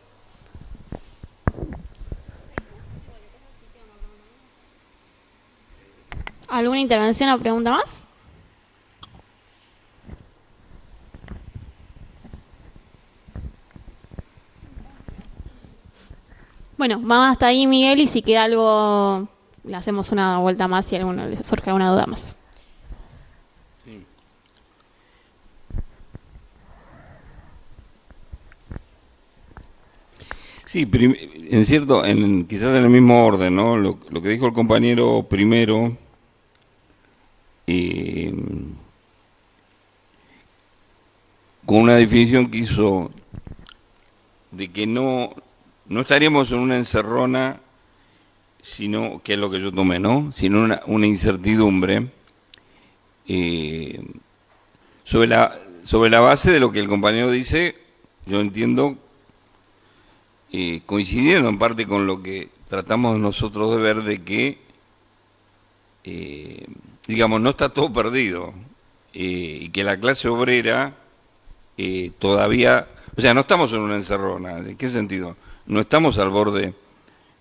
¿Alguna intervención o pregunta más? Bueno, vamos hasta ahí, Miguel, y si queda algo, le hacemos una vuelta más si alguno le surge alguna duda más. Sí, quizás en el mismo orden, ¿no? Lo que dijo el compañero primero, con una definición que hizo de que no estaríamos en una encerrona, sino, que es lo que yo tomé, ¿no? Sino una incertidumbre sobre la base de lo que el compañero dice. Yo entiendo, coincidiendo en parte con lo que tratamos nosotros de ver, de que, digamos, no está todo perdido, y que la clase obrera todavía, o sea, no estamos en una encerrona. ¿En qué sentido? No estamos al borde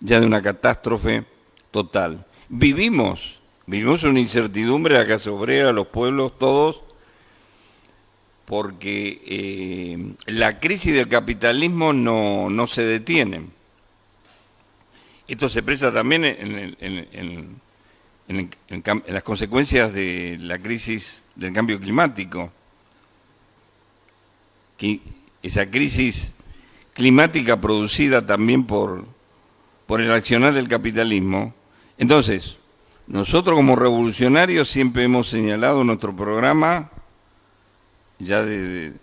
ya de una catástrofe total. Vivimos una incertidumbre, la clase obrera, los pueblos, todos, porque la crisis del capitalismo no se detiene. Esto se expresa también en las consecuencias de la crisis del cambio climático. Que esa crisis climática producida también por el accionar del capitalismo. Entonces, nosotros como revolucionarios siempre hemos señalado en nuestro programa, ya desde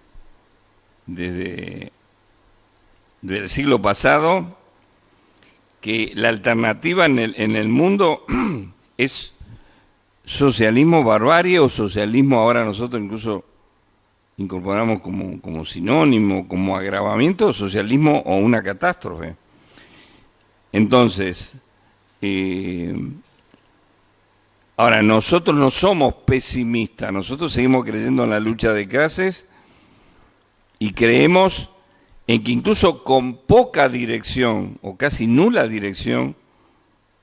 el siglo pasado, que la alternativa en el mundo es socialismo barbarie o socialismo, ahora nosotros incluso incorporamos como sinónimo, como agravamiento, socialismo o una catástrofe. Entonces, ahora nosotros no somos pesimistas, nosotros seguimos creyendo en la lucha de clases y creemos en que incluso con poca dirección o casi nula dirección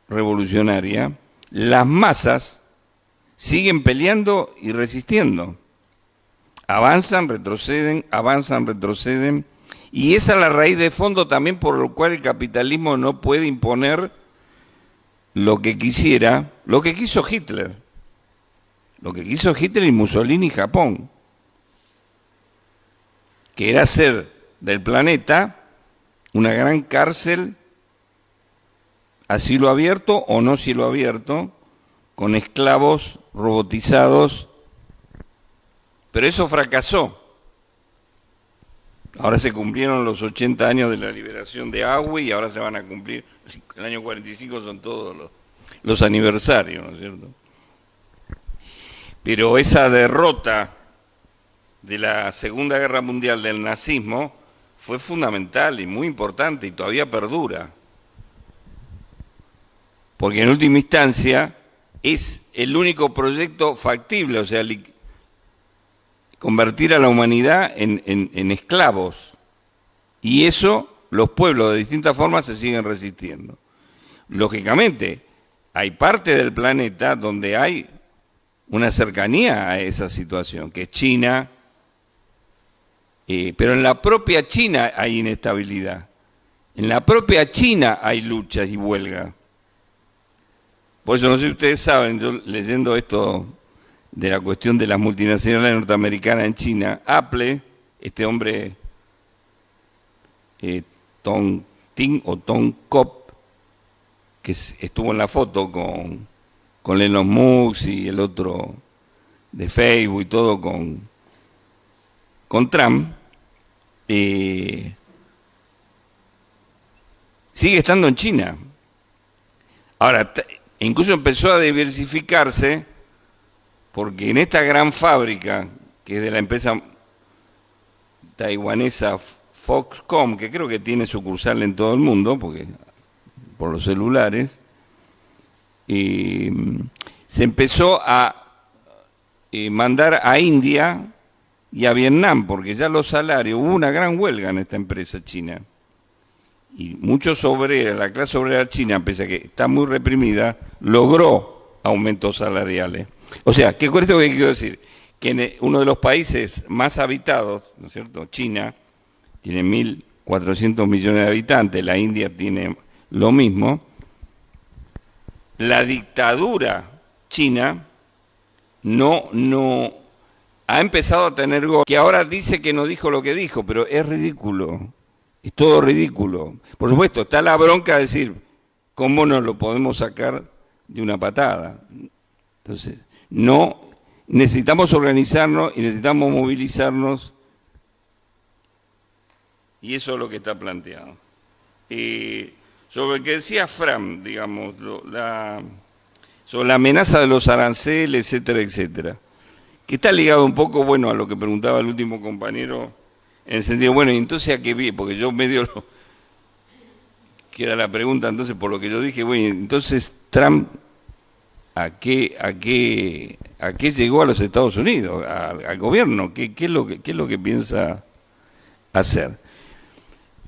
revolucionaria, las masas siguen peleando y resistiendo. Avanzan, retroceden, y esa es la raíz de fondo también por lo cual el capitalismo no puede imponer lo que quisiera, lo que quiso Hitler y Mussolini y Japón, que era hacer del planeta una gran cárcel a cielo abierto o no cielo abierto, con esclavos robotizados, pero eso fracasó. Ahora se cumplieron los 80 años de la liberación de Ahui y ahora se van a cumplir, el año 45 son todos los aniversarios, ¿no es cierto? Pero esa derrota de la Segunda Guerra Mundial del nazismo fue fundamental y muy importante y todavía perdura. Porque en última instancia es el único proyecto factible, o sea, convertir a la humanidad en esclavos. Y eso los pueblos de distintas formas se siguen resistiendo. Lógicamente, hay parte del planeta donde hay una cercanía a esa situación, que es China, pero en la propia China hay inestabilidad. En la propia China hay luchas y huelgas. Por eso, no sé si ustedes saben, yo leyendo esto de la cuestión de las multinacionales norteamericanas en China, Apple, este hombre Tom Ting o Tom Cobb, que estuvo en la foto con Elon Musk y el otro de Facebook y todo con Trump, sigue estando en China. Ahora, incluso empezó a diversificarse, porque en esta gran fábrica, que es de la empresa taiwanesa Foxconn, que creo que tiene sucursal en todo el mundo, porque por los celulares, se empezó a mandar a India y a Vietnam, porque ya los salarios, hubo una gran huelga en esta empresa china. Y muchos obreros, la clase obrera china, pese a que está muy reprimida, logró aumentos salariales. O sea, ¿qué es esto que quiero decir? Que en uno de los países más habitados, ¿no es cierto?, China, tiene 1.400 millones de habitantes, la India tiene lo mismo, la dictadura china no ha empezado a tener que ahora dice que no dijo lo que dijo, pero es ridículo, es todo ridículo. Por supuesto, está la bronca de decir, ¿cómo nos lo podemos sacar de una patada? Entonces, no, necesitamos organizarnos y necesitamos movilizarnos, y eso es lo que está planteado. Sobre lo que decía Fran, digamos, sobre la amenaza de los aranceles, etcétera, etcétera, que está ligado un poco, bueno, a lo que preguntaba el último compañero, en el sentido, bueno, ¿y entonces a qué vi? Porque yo medio que era la pregunta, entonces, por lo que yo dije, bueno, entonces Trump, ¿a qué llegó a los Estados Unidos, al gobierno? ¿Qué es lo que piensa hacer?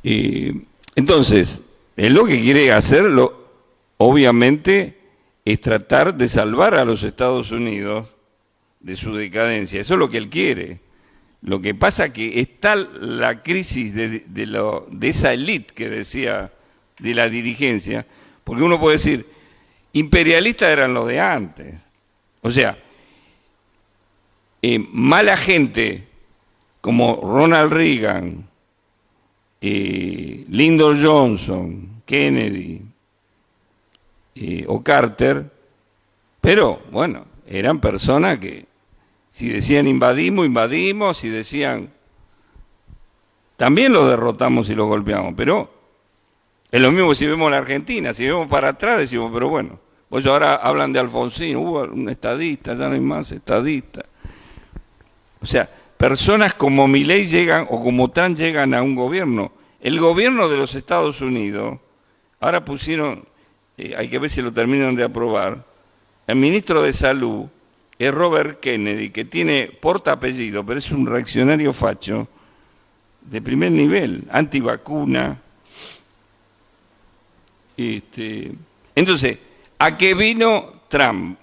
Entonces, Él lo que quiere hacerlo, obviamente, es tratar de salvar a los Estados Unidos de su decadencia. Eso es lo que él quiere. Lo que pasa es que está la crisis de esa élite que decía, de la dirigencia, porque uno puede decir, imperialistas eran los de antes. O sea, mala gente como Ronald Reagan, Lyndon Johnson, Kennedy o Carter, pero bueno, eran personas que si decían invadimos, si decían también los derrotamos y los golpeamos, pero es lo mismo si vemos la Argentina, si vemos para atrás decimos, pero bueno, pues ahora hablan de Alfonsín, hubo un estadista, ya no hay más estadistas. O sea, personas como Milei llegan, o como Trump llegan a un gobierno. El gobierno de los Estados Unidos, ahora pusieron, hay que ver si lo terminan de aprobar, el ministro de Salud es Robert Kennedy, que porta apellido, pero es un reaccionario facho de primer nivel, antivacuna. Entonces, ¿a qué vino Trump?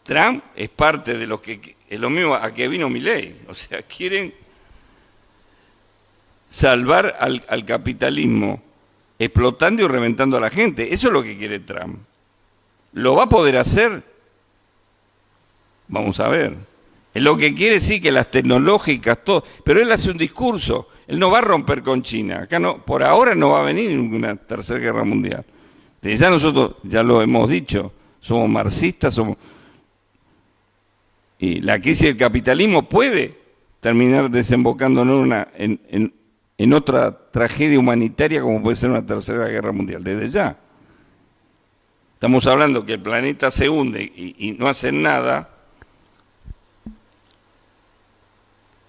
Trump es parte de los que, es lo mismo a qué vino Milei, o sea, quieren salvar al capitalismo explotando y reventando a la gente. Eso es lo que quiere Trump. ¿Lo va a poder hacer? Vamos a ver. Es lo que quiere, sí, que las tecnológicas, todo, pero él hace un discurso, él no va a romper con China, acá no, por ahora no va a venir ninguna tercera guerra mundial. Desde ya nosotros, ya lo hemos dicho, somos marxistas, y la crisis del capitalismo puede terminar desembocándonos en otra tragedia humanitaria como puede ser una tercera guerra mundial, desde ya. Estamos hablando que el planeta se hunde y no hacen nada,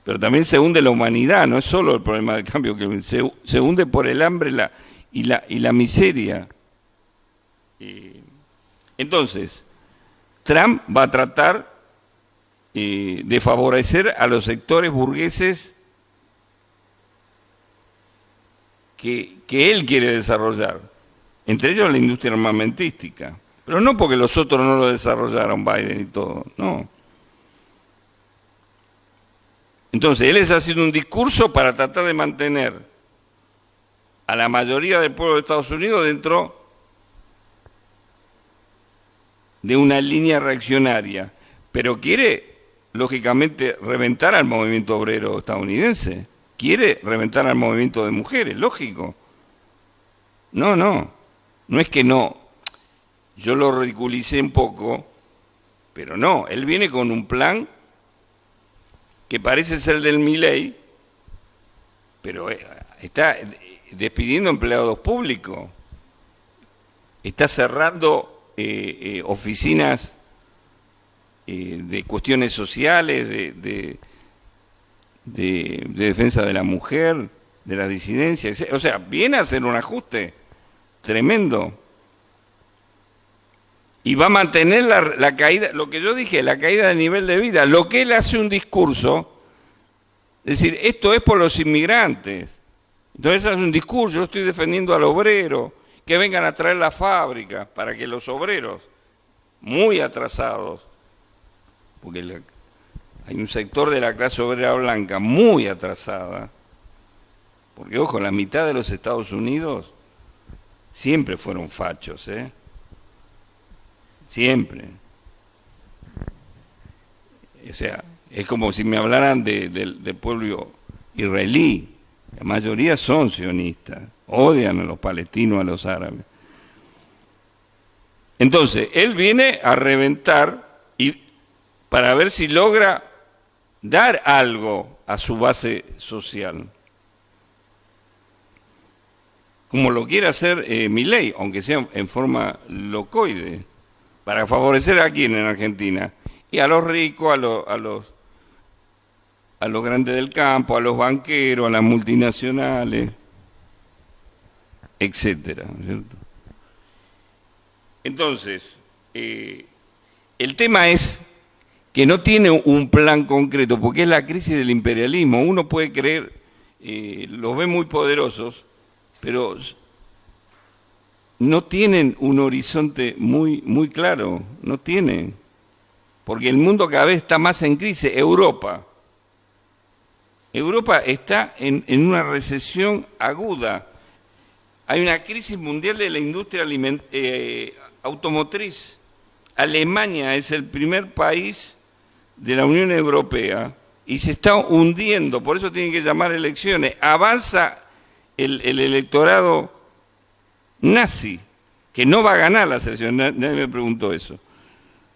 pero también se hunde la humanidad, no es solo el problema del cambio climático, se hunde por el hambre y la miseria. Entonces, Trump va a tratar de favorecer a los sectores burgueses que él quiere desarrollar, entre ellos la industria armamentística, pero no porque los otros no lo desarrollaron, Biden y todo, no. Entonces, él está haciendo un discurso para tratar de mantener a la mayoría del pueblo de Estados Unidos dentro de una línea reaccionaria, pero quiere, lógicamente, reventar al movimiento obrero estadounidense, quiere reventar al movimiento de mujeres, lógico. No es que no, yo lo ridiculicé un poco, pero no, él viene con un plan que parece ser el del Milei, pero está despidiendo empleados públicos, está cerrando oficinas de cuestiones sociales, de defensa de la mujer, de la disidencia, o sea, viene a hacer un ajuste tremendo. Y va a mantener la caída, lo que yo dije, la caída del nivel de vida. Lo que él hace un discurso, es decir, esto es por los inmigrantes. Entonces hace un discurso, yo estoy defendiendo al obrero, que vengan a traer la fábrica, para que los obreros, muy atrasados, porque hay un sector de la clase obrera blanca muy atrasada, porque ojo, la mitad de los Estados Unidos siempre fueron fachos, siempre. O sea, es como si me hablaran del pueblo israelí. La mayoría son sionistas, odian a los palestinos, a los árabes. Entonces, él viene a reventar y para ver si logra dar algo a su base social. Como lo quiere hacer Milei, aunque sea en forma locoide, para favorecer a quién en Argentina, y a los ricos, a los grandes del campo, a los banqueros, a las multinacionales, etcétera, ¿cierto? Entonces, el tema es que no tiene un plan concreto, porque es la crisis del imperialismo. Uno puede creer, los ve muy poderosos, pero no tienen un horizonte muy claro, no tienen. Porque el mundo cada vez está más en crisis. Europa está en una recesión aguda. Hay una crisis mundial de la industria automotriz. Alemania es el primer país de la Unión Europea y se está hundiendo, por eso tienen que llamar elecciones. Avanza el electorado nazi, que no va a ganar las elecciones, nadie me preguntó eso.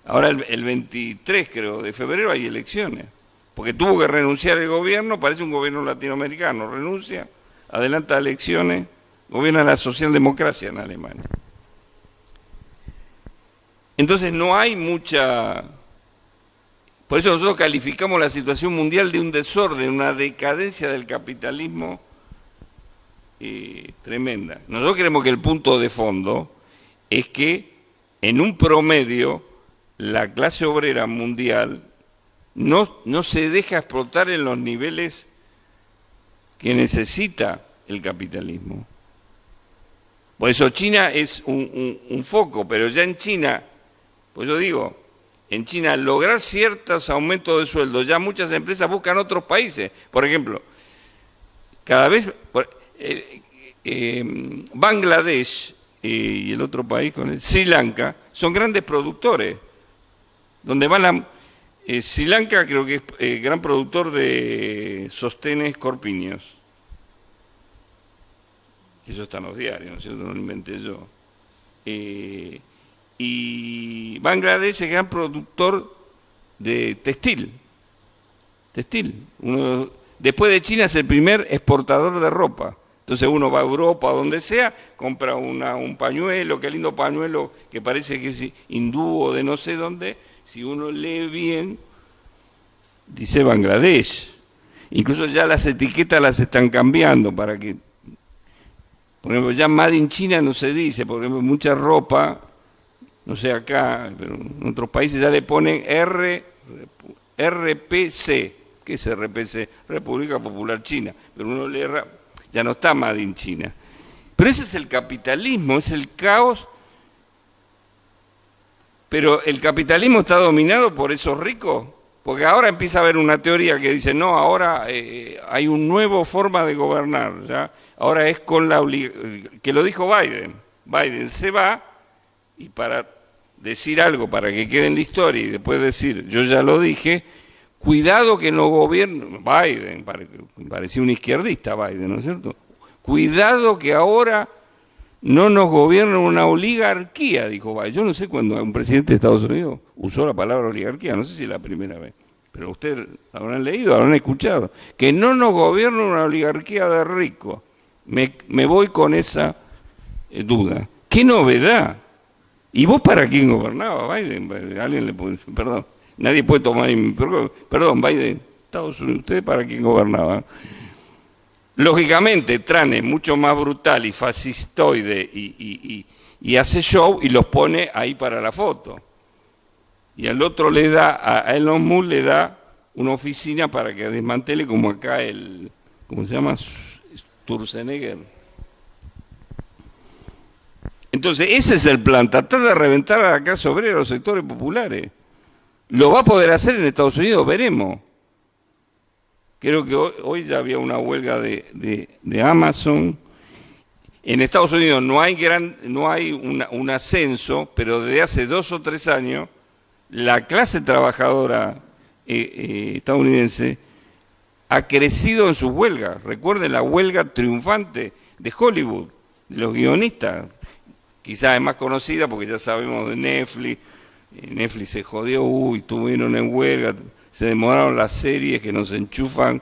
Ahora el 23, creo, de febrero hay elecciones, porque tuvo que renunciar el gobierno, parece un gobierno latinoamericano, renuncia, adelanta elecciones, gobierna la socialdemocracia en Alemania. Entonces no hay mucha... Por eso nosotros calificamos la situación mundial de un desorden, una decadencia del capitalismo tremenda. Nosotros creemos que el punto de fondo es que en un promedio la clase obrera mundial no se deja explotar en los niveles que necesita el capitalismo. Por eso China es un foco, pero ya en China, pues yo digo, en China lograr ciertos aumentos de sueldo, ya muchas empresas buscan otros países. Por ejemplo, cada vez Bangladesh y el otro país, con Sri Lanka, son grandes productores. Donde van Sri Lanka creo que es gran productor de sostenes corpiños. Eso está en los diarios, ¿no es cierto? No lo inventé yo. Y Bangladesh es gran productor de textil. Después de China es el primer exportador de ropa. Entonces uno va a Europa, donde sea, compra un pañuelo, qué lindo pañuelo, que parece que es hindú o de no sé dónde. Si uno lee bien, dice Bangladesh. Incluso ya las etiquetas las están cambiando para que... Por ejemplo, ya Made in China no se dice, por ejemplo, mucha ropa, no sé acá, pero en otros países ya le ponen RPC. ¿Qué es RPC? República Popular China. Pero uno le erra, ya no está Made in China. Pero ese es el capitalismo, es el caos. Pero el capitalismo está dominado por esos ricos. Porque ahora empieza a haber una teoría que dice, no, ahora hay una nueva forma de gobernar, ¿ya? Ahora es con la obligación, que lo dijo Biden. Biden se va y para decir algo, para que quede en la historia y después decir, yo ya lo dije, cuidado que no gobierne, Biden, parecía un izquierdista Biden, ¿no es cierto? Cuidado que ahora no nos gobierna una oligarquía, dijo Biden. Yo no sé cuándo un presidente de Estados Unidos usó la palabra oligarquía, no sé si es la primera vez, pero ustedes habrán leído, habrán escuchado, que no nos gobierna una oligarquía de ricos. Me voy con esa duda. ¡Qué novedad! ¿Y vos para quién gobernaba, Biden? Alguien le puede decir, perdón, nadie puede tomar... Perdón, Biden, Estados Unidos, ¿usted para quién gobernaba? Lógicamente, Trump es mucho más brutal y fascistoide y hace show y los pone ahí para la foto. Y al otro le da, a Elon Musk le da una oficina para que desmantele como acá ¿cómo se llama? Sturzenegger. Entonces, ese es el plan, tratar de reventar a la clase obrera, a los sectores populares. ¿Lo va a poder hacer en Estados Unidos? Veremos. Creo que hoy ya había una huelga de Amazon. En Estados Unidos no hay un ascenso, pero desde hace 2 o 3 años, la clase trabajadora estadounidense ha crecido en sus huelgas. Recuerden la huelga triunfante de Hollywood, de los guionistas. Quizás es más conocida porque ya sabemos de Netflix. Netflix se jodió, estuvieron en huelga, se demoraron las series que nos enchufan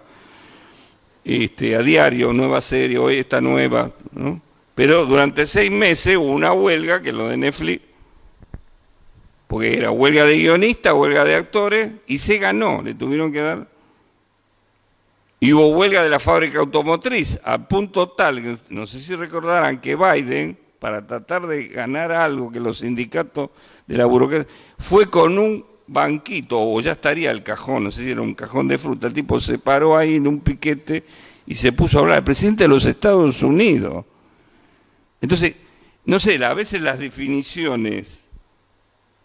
a diario, nueva serie, hoy esta nueva, ¿no? Pero durante 6 meses hubo una huelga, que lo de Netflix, porque era huelga de guionistas, huelga de actores, y se ganó, le tuvieron que dar. Y hubo huelga de la fábrica automotriz, a punto tal, que no sé si recordarán que Biden, para tratar de ganar algo que los sindicatos de la burocracia, fue con un banquito, o ya estaría el cajón, no sé si era un cajón de fruta, el tipo se paró ahí en un piquete y se puso a hablar, el presidente de los Estados Unidos. Entonces, no sé, a veces las definiciones,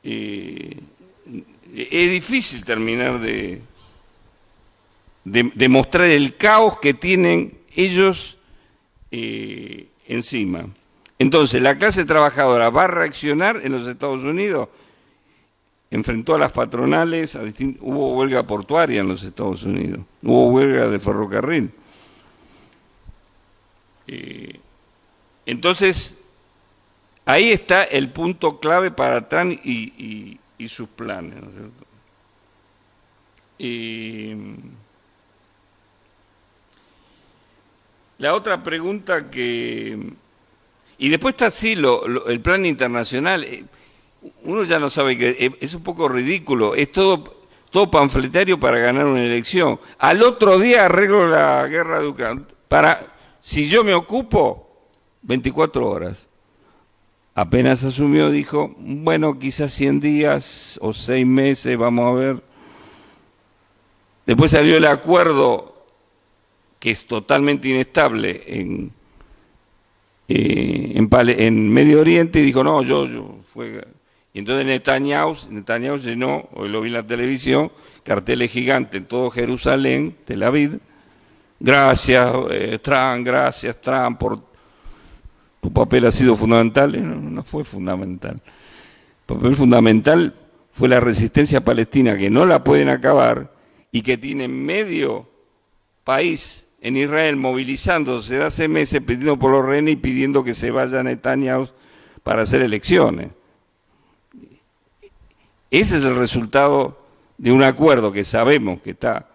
es difícil terminar de mostrar el caos que tienen ellos encima. Entonces, la clase trabajadora va a reaccionar en los Estados Unidos, enfrentó a las patronales, hubo huelga portuaria en los Estados Unidos, hubo huelga de ferrocarril. Entonces, ahí está el punto clave para Trump y sus planes, ¿no es cierto? La otra pregunta que... Y después está así el plan internacional. Uno ya no sabe, que es un poco ridículo, es todo panfletario para ganar una elección. Al otro día arreglo la guerra de Ucrania. Si yo me ocupo, 24 horas. Apenas asumió, dijo, bueno, quizás 100 días o 6 meses, vamos a ver. Después salió el acuerdo, que es totalmente inestable en Medio Oriente, y dijo, no, fue... Y entonces Netanyahu llenó, hoy lo vi en la televisión, carteles gigantes en todo Jerusalén, Tel Aviv. Gracias, Trump, por tu papel ha sido fundamental. No fue fundamental. El papel fundamental fue la resistencia palestina, que no la pueden acabar y que tiene medio país en Israel movilizándose de hace meses, pidiendo por los rehenes y pidiendo que se vaya Netanyahu para hacer elecciones. Ese es el resultado de un acuerdo que sabemos que está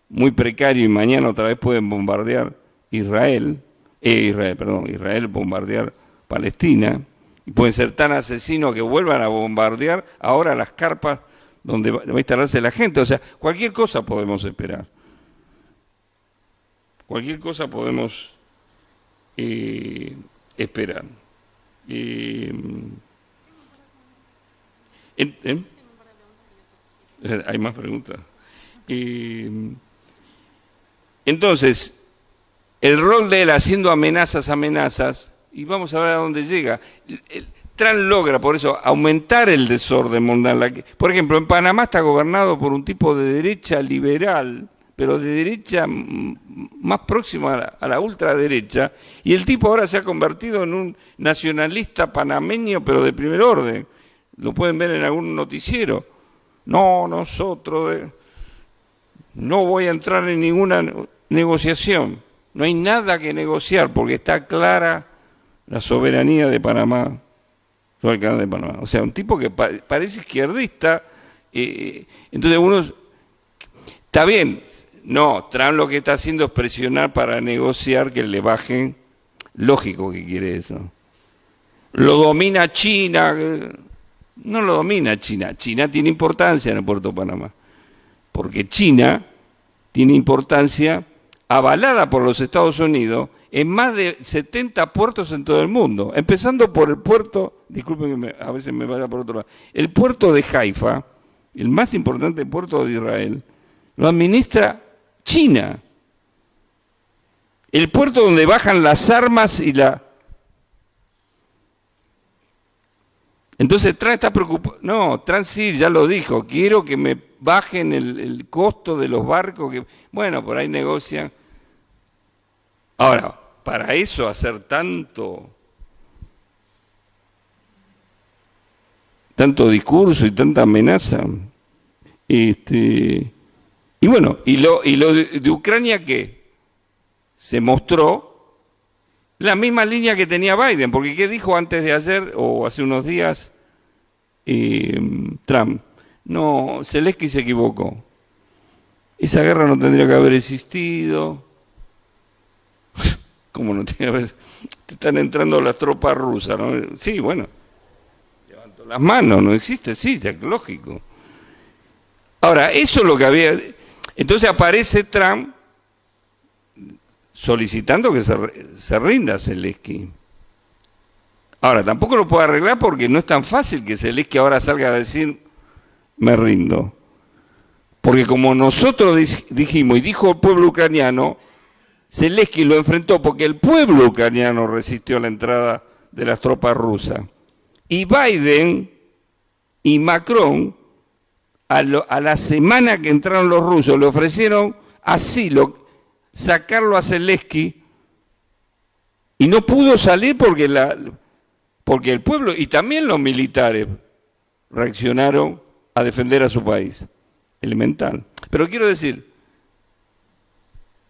muy precario y mañana otra vez pueden bombardear Israel bombardear Palestina, y pueden ser tan asesinos que vuelvan a bombardear ahora las carpas donde va a instalarse la gente. O sea, cualquier cosa podemos esperar. Cualquier cosa podemos esperar. ¿Hay más preguntas? Entonces, el rol de él haciendo amenazas, y vamos a ver a dónde llega. Trump logra, por eso, aumentar el desorden mundial. Por ejemplo, en Panamá está gobernado por un tipo de derecha liberal, pero de derecha más próxima a la ultraderecha, y el tipo ahora se ha convertido en un nacionalista panameño, pero de primer orden. Lo pueden ver en algún noticiero. No, no voy a entrar en ninguna negociación. No hay nada que negociar porque está clara la soberanía de Panamá sobre el canal de Panamá. O sea, un tipo que parece izquierdista. Entonces uno... Está bien. No, Trump lo que está haciendo es presionar para negociar que le bajen. Lógico que quiere eso. Lo domina China... No lo domina China. China tiene importancia en el puerto de Panamá. Porque China tiene importancia avalada por los Estados Unidos en más de 70 puertos en todo el mundo. Empezando por el puerto, disculpen que a veces me vaya por otro lado, el puerto de Haifa, el más importante puerto de Israel, lo administra China. El puerto donde bajan las armas y la... Entonces Trump está preocupado. No, Trump sí, ya lo dijo, quiero que me bajen el costo de los barcos. Bueno, por ahí negocian. Ahora, para eso hacer tanto discurso y tanta amenaza. Y bueno, y lo de Ucrania, que se mostró la misma línea que tenía Biden, porque ¿qué dijo antes de ayer o hace unos días Trump? No, Zelensky se equivocó. Esa guerra no tendría que haber existido. ¿Cómo no tiene que haber? Te están entrando las tropas rusas, ¿no? Sí, bueno. Levanto las manos, no existe, sí, es lógico. Ahora, eso es lo que había... Entonces aparece Trump solicitando que se rinda Zelensky. Ahora, tampoco lo puede arreglar porque no es tan fácil que Zelensky ahora salga a decir, me rindo. Porque como nosotros dijimos y dijo el pueblo ucraniano, Zelensky lo enfrentó porque el pueblo ucraniano resistió la entrada de las tropas rusas. Y Biden y Macron, a la semana que entraron los rusos, le ofrecieron asilo, sacarlo a Zelensky, y no pudo salir porque el pueblo y también los militares reaccionaron a defender a su país. Elemental. Pero quiero decir,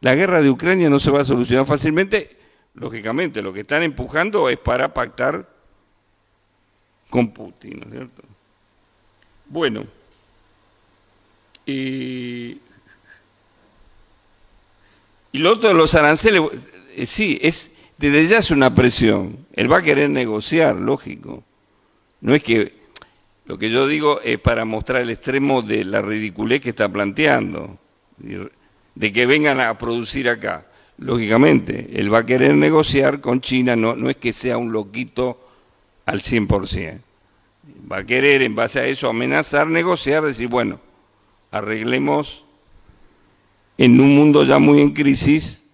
la guerra de Ucrania no se va a solucionar fácilmente. Lógicamente, lo que están empujando es para pactar con Putin, ¿no es cierto? Bueno, y lo otro de los aranceles, sí, desde ya es una presión. Él va a querer negociar, lógico. No es que, lo que yo digo es para mostrar el extremo de la ridiculez que está planteando, de que vengan a producir acá. Lógicamente, él va a querer negociar con China, no es que sea un loquito al 100%. Va a querer, en base a eso, amenazar, negociar, decir, bueno, arreglemos en un mundo ya muy en crisis,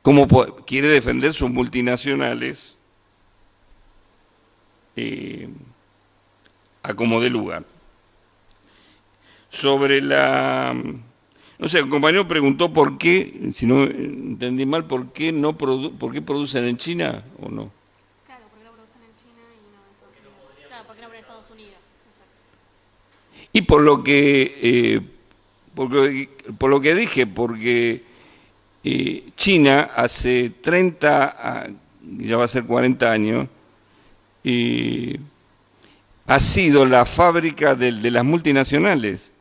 cómo quiere defender sus multinacionales a como dé lugar. Sobre la... No sé, el compañero preguntó por qué, si no entendí mal, por qué producen en China o no. Claro, porque no producen en China y no en Estados Unidos. Claro, porque no en Estados Unidos. Exacto. Y por lo que dije, porque China hace 30, ya va a ser 40 años, ha sido la fábrica de las multinacionales.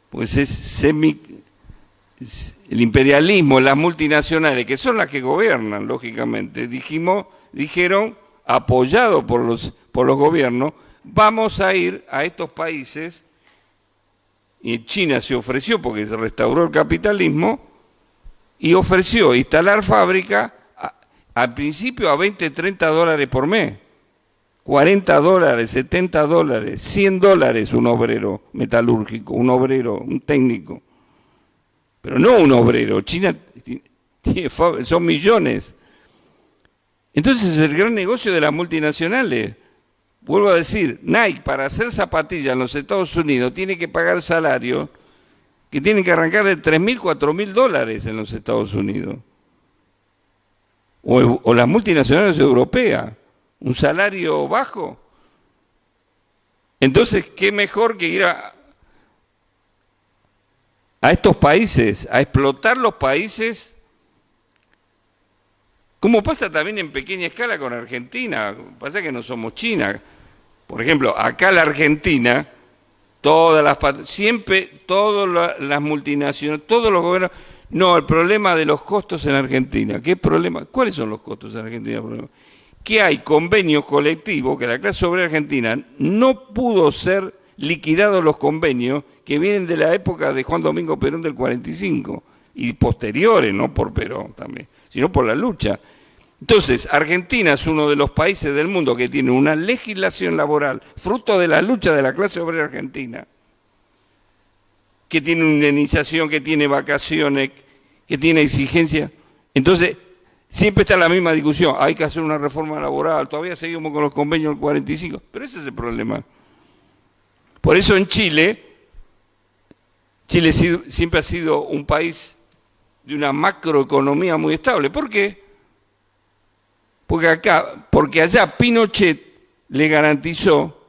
Pues el imperialismo, las multinacionales, que son las que gobiernan, lógicamente, dijeron, apoyados por los gobiernos, vamos a ir a estos países, y China se ofreció, porque se restauró el capitalismo, y ofreció instalar fábrica al principio a 20, 30 dólares por mes. 40 dólares, 70 dólares, 100 dólares un obrero metalúrgico, un técnico. Pero no un obrero, China son millones. Entonces el gran negocio de las multinacionales, vuelvo a decir, Nike para hacer zapatillas en los Estados Unidos tiene que pagar salarios que tienen que arrancar de 3.000, 4.000 dólares en los Estados Unidos. O las multinacionales europeas. Un salario bajo. Entonces, ¿qué mejor que ir a estos países, a explotar los países, como pasa también en pequeña escala con Argentina? Pasa que no somos China. Por ejemplo, acá la Argentina, siempre todas las multinacionales, todos los gobiernos, no, el problema de los costos en Argentina. ¿Qué problema? ¿Cuáles son los costos en Argentina? Que hay convenios colectivos, que la clase obrera argentina no pudo ser liquidados los convenios que vienen de la época de Juan Domingo Perón del 45 y posteriores, no por Perón también, sino por la lucha. Entonces, Argentina es uno de los países del mundo que tiene una legislación laboral, fruto de la lucha de la clase obrera argentina, que tiene una indemnización, que tiene vacaciones, que tiene exigencias. Entonces, siempre está la misma discusión, hay que hacer una reforma laboral, todavía seguimos con los convenios del 45, pero ese es el problema. Por eso en Chile siempre ha sido un país de una macroeconomía muy estable. ¿Por qué? Porque allá Pinochet le garantizó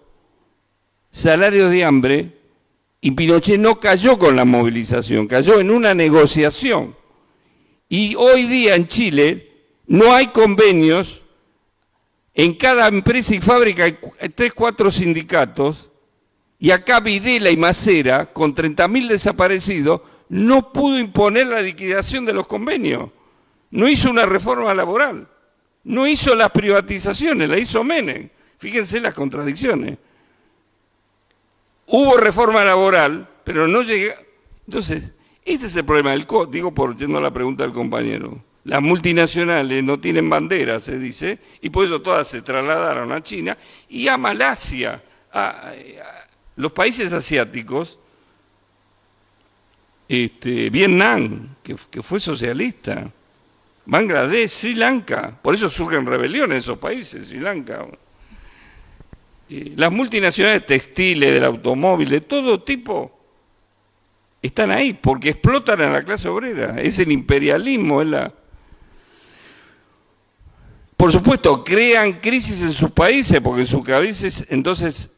salarios de hambre y Pinochet no cayó con la movilización, cayó en una negociación. Y hoy día en Chile no hay convenios, en cada empresa y fábrica hay 3, 4 sindicatos, y acá Videla y Macera, con 30.000 desaparecidos, no pudo imponer la liquidación de los convenios. No hizo una reforma laboral, no hizo las privatizaciones, la hizo Menem. Fíjense las contradicciones. Hubo reforma laboral, pero no llega. Entonces, ese es el problema del digo por yendo a la pregunta del compañero. Las multinacionales no tienen bandera, se dice, y por eso todas se trasladaron a China y a Malasia, a los países asiáticos, Vietnam, que fue socialista, Bangladesh, Sri Lanka. Por eso surgen rebeliones en esos países, Sri Lanka. Las multinacionales textiles, del automóvil, de todo tipo, están ahí porque explotan a la clase obrera. Es el imperialismo, es la... Por supuesto, crean crisis en sus países, porque en sus países, entonces,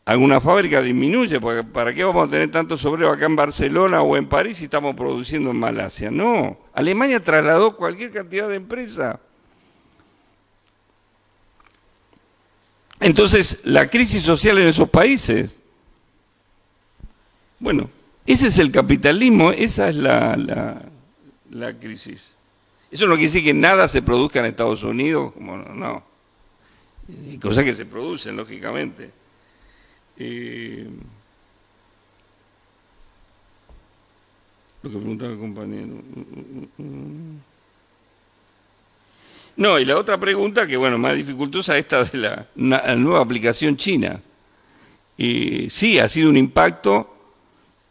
alguna fábrica disminuye, porque ¿para qué vamos a tener tantos obreros acá en Barcelona o en París si estamos produciendo en Malasia? No, Alemania trasladó cualquier cantidad de empresas. Entonces, la crisis social en esos países, bueno, ese es el capitalismo, esa es la crisis. Eso no quiere decir que nada se produzca en Estados Unidos, como no. Hay cosas que se producen, lógicamente. Lo que preguntaba el compañero. No, y la otra pregunta, que bueno, más dificultosa, esta de la nueva aplicación china. Sí, ha sido un impacto,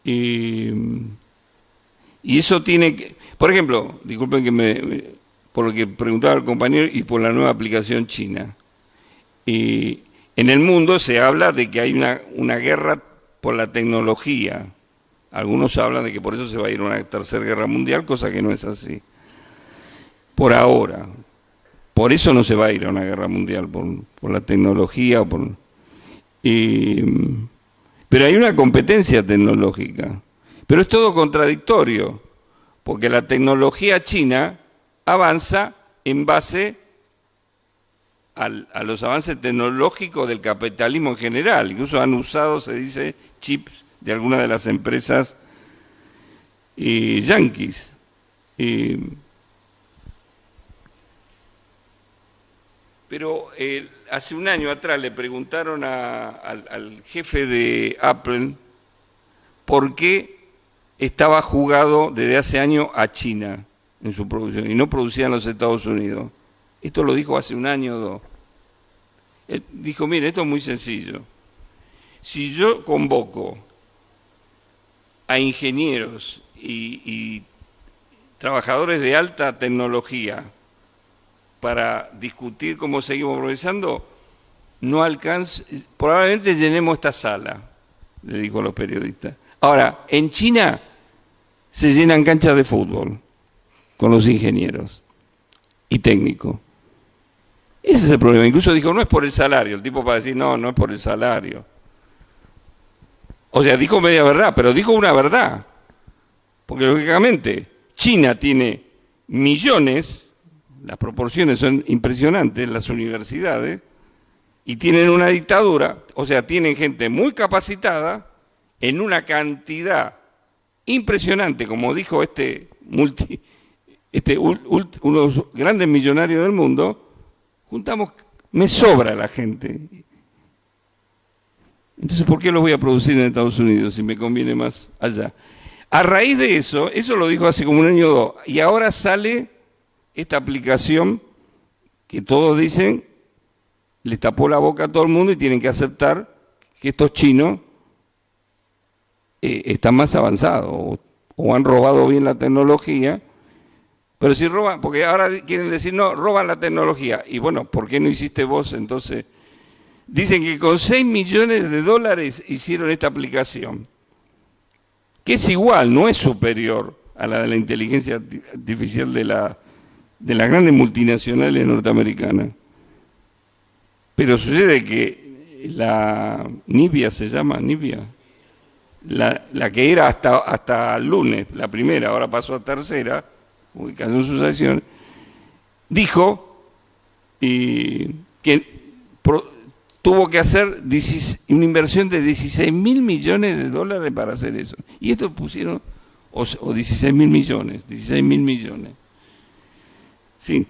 y eso tiene que... Por ejemplo, disculpen que por lo que preguntaba el compañero y por la nueva aplicación china. En el mundo se habla de que hay una guerra por la tecnología. Algunos hablan de que por eso se va a ir a una tercera guerra mundial, cosa que no es así. Por ahora. Por eso no se va a ir a una guerra mundial, por la tecnología. Pero hay una competencia tecnológica. Pero es todo contradictorio, porque la tecnología china avanza en base a los avances tecnológicos del capitalismo en general. Incluso han usado, se dice, chips de algunas de las empresas yanquis. Pero hace un año atrás le preguntaron al jefe de Apple por qué estaba jugado desde hace años a China en su producción y no producía en los Estados Unidos. Esto lo dijo hace un año o dos. Él dijo, mire, esto es muy sencillo. Si yo convoco a ingenieros y trabajadores de alta tecnología para discutir cómo seguimos progresando, no alcanza, probablemente llenemos esta sala, le dijo a los periodistas. Ahora, en China se llenan canchas de fútbol con los ingenieros y técnicos. Ese es el problema. Incluso dijo, no es por el salario. El tipo para decir, no es por el salario. O sea, dijo media verdad, pero dijo una verdad. Porque lógicamente China tiene millones, las proporciones son impresionantes, las universidades, y tienen una dictadura, o sea, tienen gente muy capacitada, en una cantidad impresionante, como dijo uno de los grandes millonarios del mundo, me sobra la gente. Entonces, ¿por qué lo voy a producir en Estados Unidos si me conviene más allá? A raíz de eso lo dijo hace como un año o dos, y ahora sale esta aplicación que todos dicen, le tapó la boca a todo el mundo y tienen que aceptar que estos chinos están más avanzados o han robado bien la tecnología, pero si roban, porque ahora quieren decir, no, roban la tecnología. Y bueno, ¿por qué no hiciste vos entonces? Dicen que con 6 millones de dólares hicieron esta aplicación, que es igual, no es superior a la de la inteligencia artificial de las grandes multinacionales norteamericanas. Pero sucede que la Nvidia se llama, Nvidia, la que era hasta el lunes, la primera, ahora pasó a tercera, ubicando sus acciones, dijo que tuvo que hacer una inversión de 16 mil millones de dólares para hacer eso. Y esto pusieron, o 16 mil millones, 16 mil millones. Sí.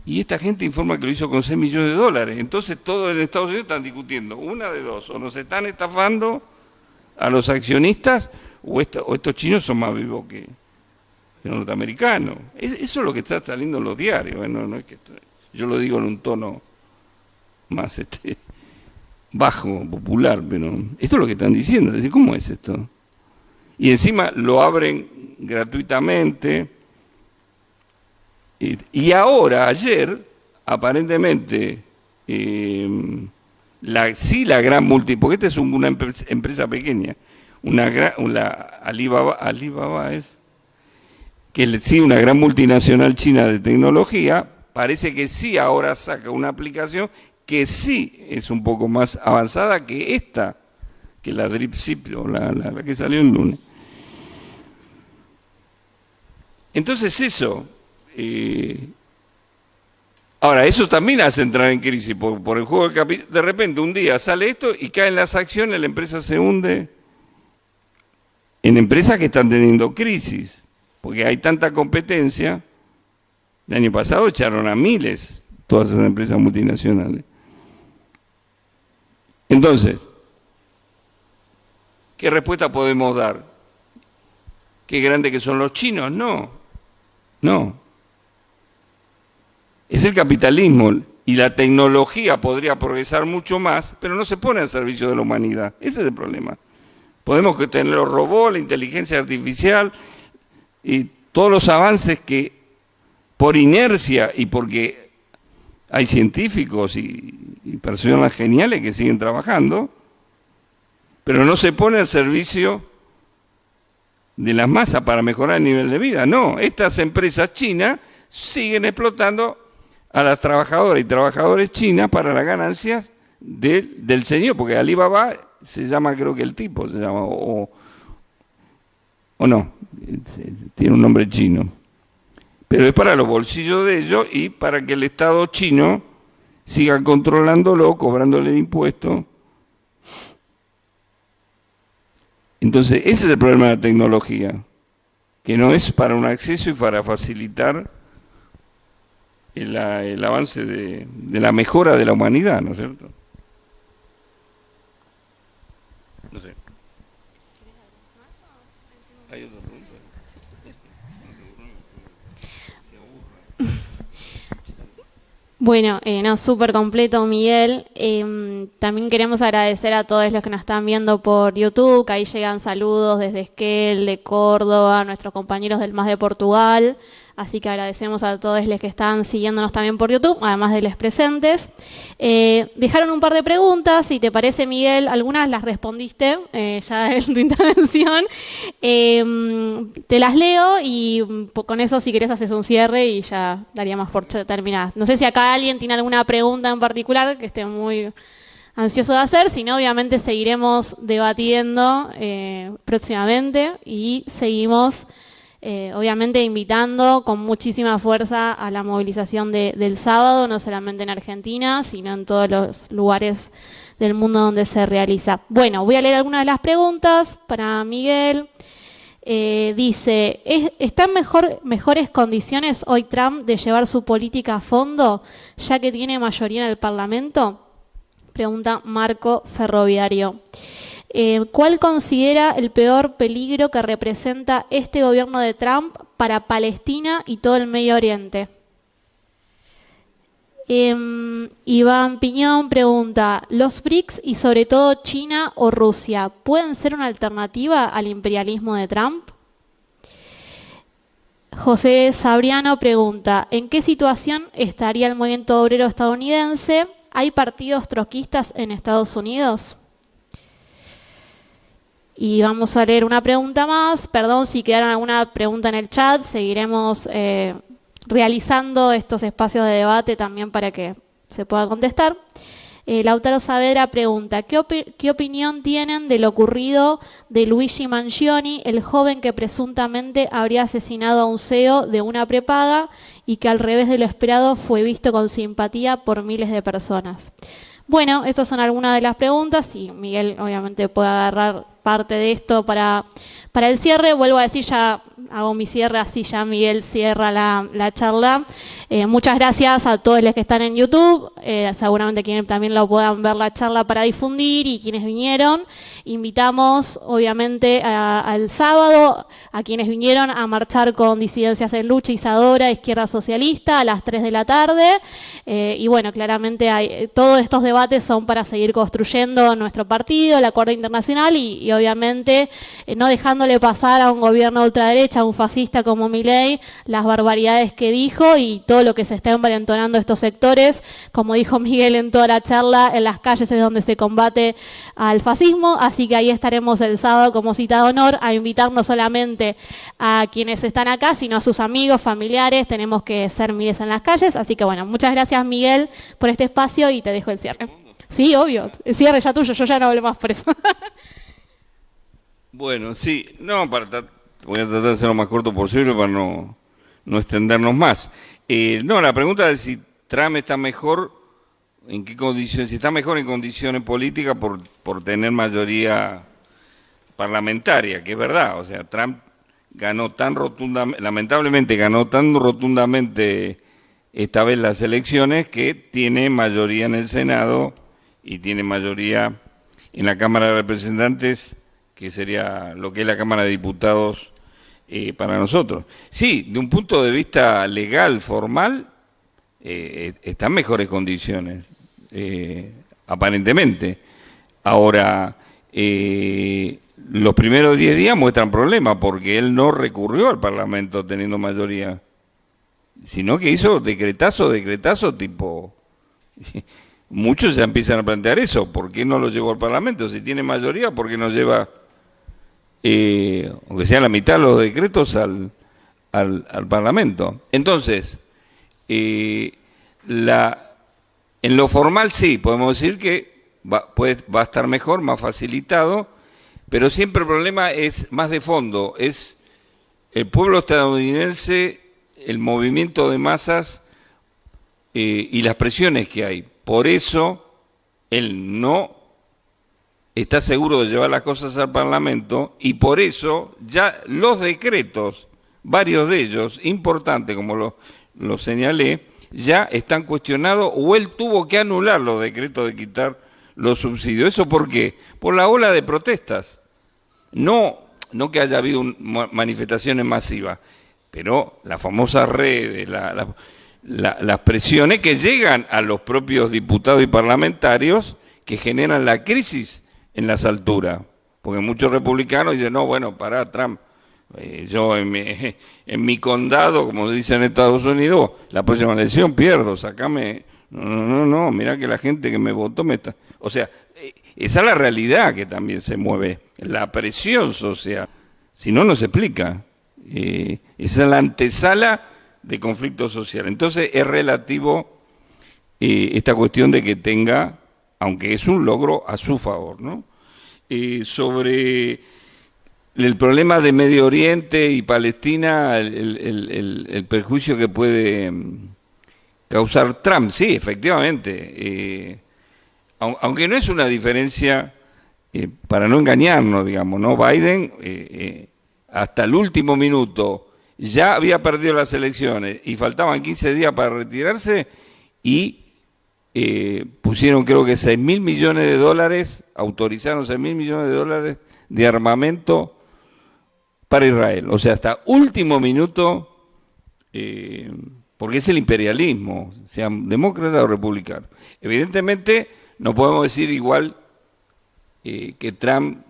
Y esta gente informa que lo hizo con 6 millones de dólares. Entonces todos en Estados Unidos están discutiendo, una de dos, o nos están estafando a los accionistas, o estos chinos son más vivos que los norteamericanos. Eso es lo que está saliendo en los diarios. No es que yo lo digo en un tono más bajo, popular, pero esto es lo que están diciendo. Es decir, ¿cómo es esto? y encima lo abren gratuitamente. Y ahora, ayer, aparentemente, la gran porque esta es una empresa pequeña, Alibaba es, que sí, una gran multinacional china de tecnología, parece que sí ahora saca una aplicación que sí es un poco más avanzada que esta, que la DeepSeek, o la que salió el lunes. Entonces eso, ahora eso también hace entrar en crisis por el juego del capital. De repente un día sale esto y caen las acciones, la empresa se hunde en empresas que están teniendo crisis, porque hay tanta competencia. El año pasado echaron a miles todas esas empresas multinacionales. Entonces, ¿qué respuesta podemos dar? ¿Qué grande que son los chinos? No, no. Es el capitalismo y la tecnología podría progresar mucho más, pero no se pone al servicio de la humanidad. Ese es el problema. Podemos tener los robots, la inteligencia artificial y todos los avances que por inercia y porque hay científicos y personas geniales que siguen trabajando, pero no se pone al servicio de las masas para mejorar el nivel de vida. No, estas empresas chinas siguen explotando a las trabajadoras y trabajadores chinas para las ganancias del señor, porque Alibaba se llama, creo que el tipo se llama, o no, tiene un nombre chino, pero es para los bolsillos de ellos y para que el Estado chino siga controlándolo, cobrándole impuestos. Entonces, ese es el problema de la tecnología, que no es para un acceso y para facilitar el avance de la mejora de la humanidad, ¿no es cierto? No sé. ¿Hay otra pregunta? Bueno, no, súper completo, Miguel. También queremos agradecer a todos los que nos están viendo por YouTube, que ahí llegan saludos desde Esquel, de Córdoba, nuestros compañeros del MAS de Portugal. Así que agradecemos a todos los que están siguiéndonos también por YouTube, además de los presentes. Dejaron un par de preguntas, si te parece, Miguel, algunas las respondiste ya en tu intervención. Te las leo y con eso, si querés, haces un cierre y ya daríamos por terminar. No sé si acá alguien tiene alguna pregunta en particular que esté muy ansioso de hacer, si no, obviamente seguiremos debatiendo próximamente y seguimos obviamente invitando con muchísima fuerza a la movilización del sábado, no solamente en Argentina, sino en todos los lugares del mundo donde se realiza. Bueno, voy a leer algunas de las preguntas para Miguel. Dice, ¿está en mejores condiciones hoy Trump de llevar su política a fondo, ya que tiene mayoría en el Parlamento? Pregunta Marco Ferroviario. ¿Cuál considera el peor peligro que representa este gobierno de Trump para Palestina y todo el Medio Oriente? Iván Piñón pregunta, ¿los BRICS y sobre todo China o Rusia pueden ser una alternativa al imperialismo de Trump? José Sabriano pregunta, ¿en qué situación estaría el movimiento obrero estadounidense? ¿Hay partidos trotskistas en Estados Unidos? Y vamos a leer una pregunta más. Perdón si quedaron alguna pregunta en el chat. Seguiremos realizando estos espacios de debate también para que se pueda contestar. Lautaro Saavedra pregunta, ¿qué opinión tienen de lo ocurrido de Luigi Mangione, el joven que presuntamente habría asesinado a un CEO de una prepaga y que al revés de lo esperado fue visto con simpatía por miles de personas? Bueno, estas son algunas de las preguntas y Miguel obviamente puede agarrar parte de esto para el cierre. Vuelvo a decir, ya hago mi cierre, así ya Miguel cierra la charla. Muchas gracias a todos los que están en YouTube, seguramente quienes también lo puedan ver la charla para difundir y quienes vinieron. Invitamos obviamente al sábado a quienes vinieron a marchar con Disidencias en Lucha, Isadora, Izquierda Socialista, a las 3 de la tarde. Y bueno, claramente todos estos debates son para seguir construyendo nuestro partido, el acuerdo internacional y obviamente no dejándole pasar a un gobierno de ultraderecha, a un fascista como Milei, las barbaridades que dijo y todo lo que se está envalentonando estos sectores. Como dijo Miguel en toda la charla, en las calles es donde se combate al fascismo, así que ahí estaremos el sábado como cita de honor a invitar no solamente a quienes están acá, sino a sus amigos, familiares. Tenemos que ser miles en las calles, así que bueno, muchas gracias Miguel por este espacio y te dejo el cierre. Sí, obvio, el cierre ya tuyo, yo ya no hablo más por eso. Bueno, sí, no, voy a tratar de ser lo más corto posible para no extendernos más. No, la pregunta es si Trump está mejor, en qué condiciones, si está mejor en condiciones políticas por tener mayoría parlamentaria, que es verdad, o sea, Trump ganó tan rotundamente, lamentablemente ganó tan rotundamente esta vez las elecciones que tiene mayoría en el Senado y tiene mayoría en la Cámara de Representantes, que sería lo que es la Cámara de Diputados para nosotros. Sí, de un punto de vista legal, formal, está en mejores condiciones, aparentemente. Ahora, los primeros 10 días muestran problemas porque él no recurrió al Parlamento teniendo mayoría, sino que hizo decretazo tipo... Muchos ya empiezan a plantear eso, ¿por qué no lo llevó al Parlamento? Si tiene mayoría, ¿por qué no lleva, aunque sea la mitad de los decretos, al Parlamento? Entonces, en lo formal sí, podemos decir que va a estar mejor, más facilitado, pero siempre el problema es más de fondo, es el pueblo estadounidense, el movimiento de masas y las presiones que hay. Por eso él no está seguro de llevar las cosas al Parlamento y por eso ya los decretos, varios de ellos importantes, como lo señalé, ya están cuestionados o él tuvo que anular los decretos de quitar los subsidios. ¿Eso por qué? Por la ola de protestas. No que haya habido manifestaciones masivas, pero la famosa red, las presiones que llegan a los propios diputados y parlamentarios que generan la crisis en las alturas. Porque muchos republicanos dicen, no, bueno, pará, Trump, yo en mi condado, como dicen en Estados Unidos, la próxima elección pierdo, sacame... No, mirá que la gente que me votó me está... O sea, esa es la realidad que también se mueve, la presión social. Si no, no se explica. Esa es la antesala de conflicto social. Entonces es relativo esta cuestión de que tenga, aunque es un logro a su favor, ¿no? Sobre el problema de Medio Oriente y Palestina, el perjuicio que puede causar Trump, sí, efectivamente, aunque no es una diferencia, para no engañarnos, digamos, ¿no? Biden hasta el último minuto ya había perdido las elecciones y faltaban 15 días para retirarse y pusieron creo que $6.000 millones, autorizaron $6.000 millones de armamento para Israel. O sea, hasta último minuto, porque es el imperialismo, sean demócratas o republicanos. Evidentemente no podemos decir igual que Trump,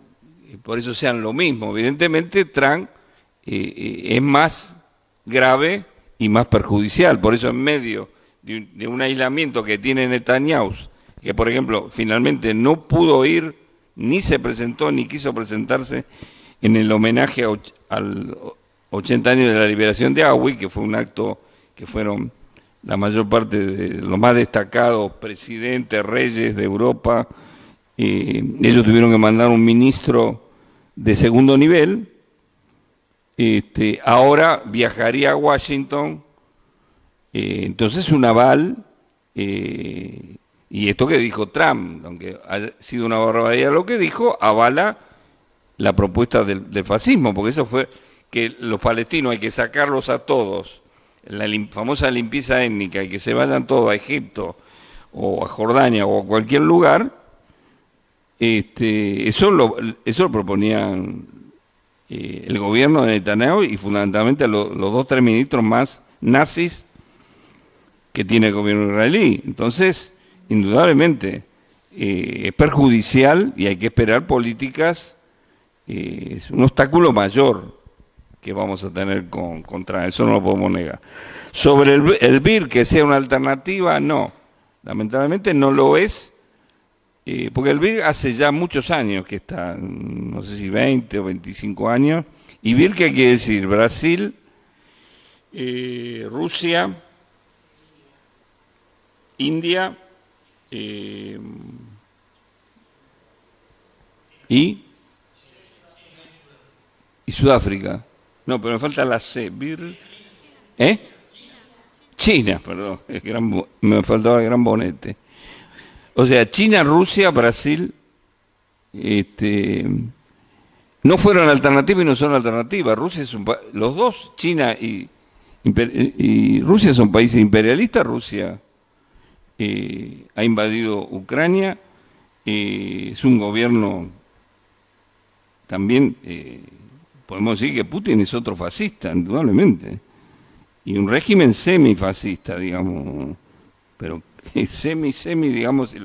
por eso sean lo mismo. Evidentemente Trump es más grave y más perjudicial. Por eso en medio de un aislamiento que tiene Netanyahu, que por ejemplo finalmente no pudo ir, ni se presentó, ni quiso presentarse en el homenaje al 80 años de la liberación de Awi, que fue un acto que fueron la mayor parte de los más destacados presidentes, reyes de Europa. Ellos tuvieron que mandar un ministro de segundo nivel. Ahora viajaría a Washington, entonces un aval, y esto que dijo Trump, aunque ha sido una barbaridad lo que dijo, avala la propuesta del fascismo, porque eso fue, que los palestinos hay que sacarlos a todos, la famosa limpieza étnica, y que se vayan todos a Egipto o a Jordania o a cualquier lugar, eso lo proponían el gobierno de Netanyahu y fundamentalmente los 2-3 ministros más nazis que tiene el gobierno israelí. Entonces, indudablemente, es perjudicial y hay que esperar políticas, es un obstáculo mayor que vamos a tener contra eso, no lo podemos negar. Sobre el BIR, que sea una alternativa, no, lamentablemente no lo es, porque el BIR hace ya muchos años que está, no sé si 20 o 25 años, y BIR, ¿qué quiere decir? Brasil, Rusia, India, y Sudáfrica. No, pero me falta la C. China, perdón. Me faltaba el Gran Bonete. O sea, China, Rusia, Brasil, no fueron alternativas y no son alternativas. Rusia es los dos, China y Rusia, son países imperialistas. Rusia ha invadido Ucrania, es un gobierno también, podemos decir que Putin es otro fascista, indudablemente, y un régimen semifascista, digamos, pero semi, digamos,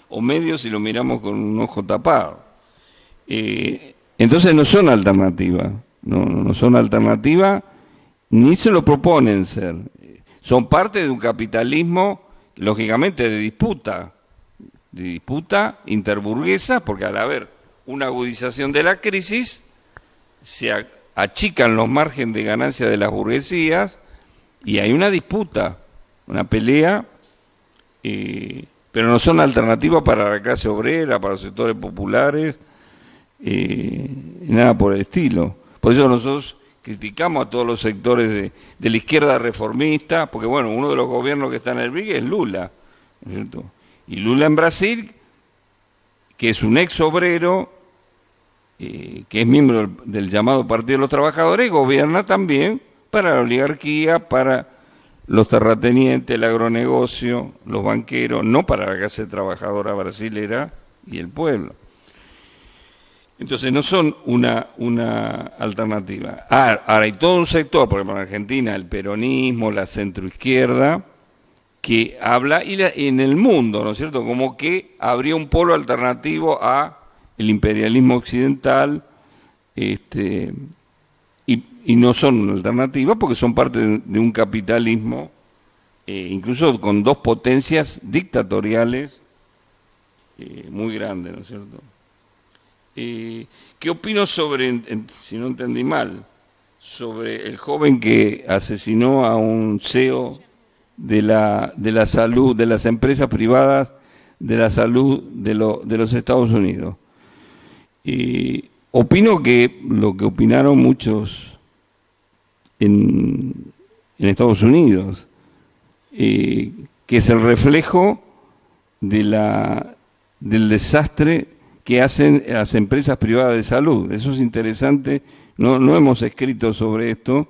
o medio si lo miramos con un ojo tapado. Entonces no son alternativas, no son alternativas, ni se lo proponen ser. Son parte de un capitalismo, lógicamente, de disputa interburguesa, porque al haber una agudización de la crisis, se achican los márgenes de ganancia de las burguesías y hay una disputa, una pelea, pero no son alternativas para la clase obrera, para los sectores populares, nada por el estilo. Por eso nosotros criticamos a todos los sectores de la izquierda reformista, porque bueno, uno de los gobiernos que está en el BRIC es Lula, ¿no es cierto? Y Lula en Brasil, que es un ex obrero, que es miembro del llamado Partido de los Trabajadores, gobierna también para la oligarquía, para los terratenientes, el agronegocio, los banqueros, no para la clase trabajadora brasilera y el pueblo. Entonces no son una alternativa. Ahora hay todo un sector, por ejemplo en Argentina, el peronismo, la centroizquierda, que habla, y en el mundo, ¿no es cierto?, como que habría un polo alternativo a el imperialismo occidental, y no son una alternativa porque son parte de un capitalismo, incluso con dos potencias dictatoriales muy grandes, ¿no es cierto? ¿Qué opino sobre, si no entendí mal, sobre el joven que asesinó a un CEO de la salud, de las empresas privadas de la salud de los Estados Unidos? Opino que lo que opinaron muchos en Estados Unidos, que es el reflejo del desastre que hacen las empresas privadas de salud. Eso es interesante, no hemos escrito sobre esto,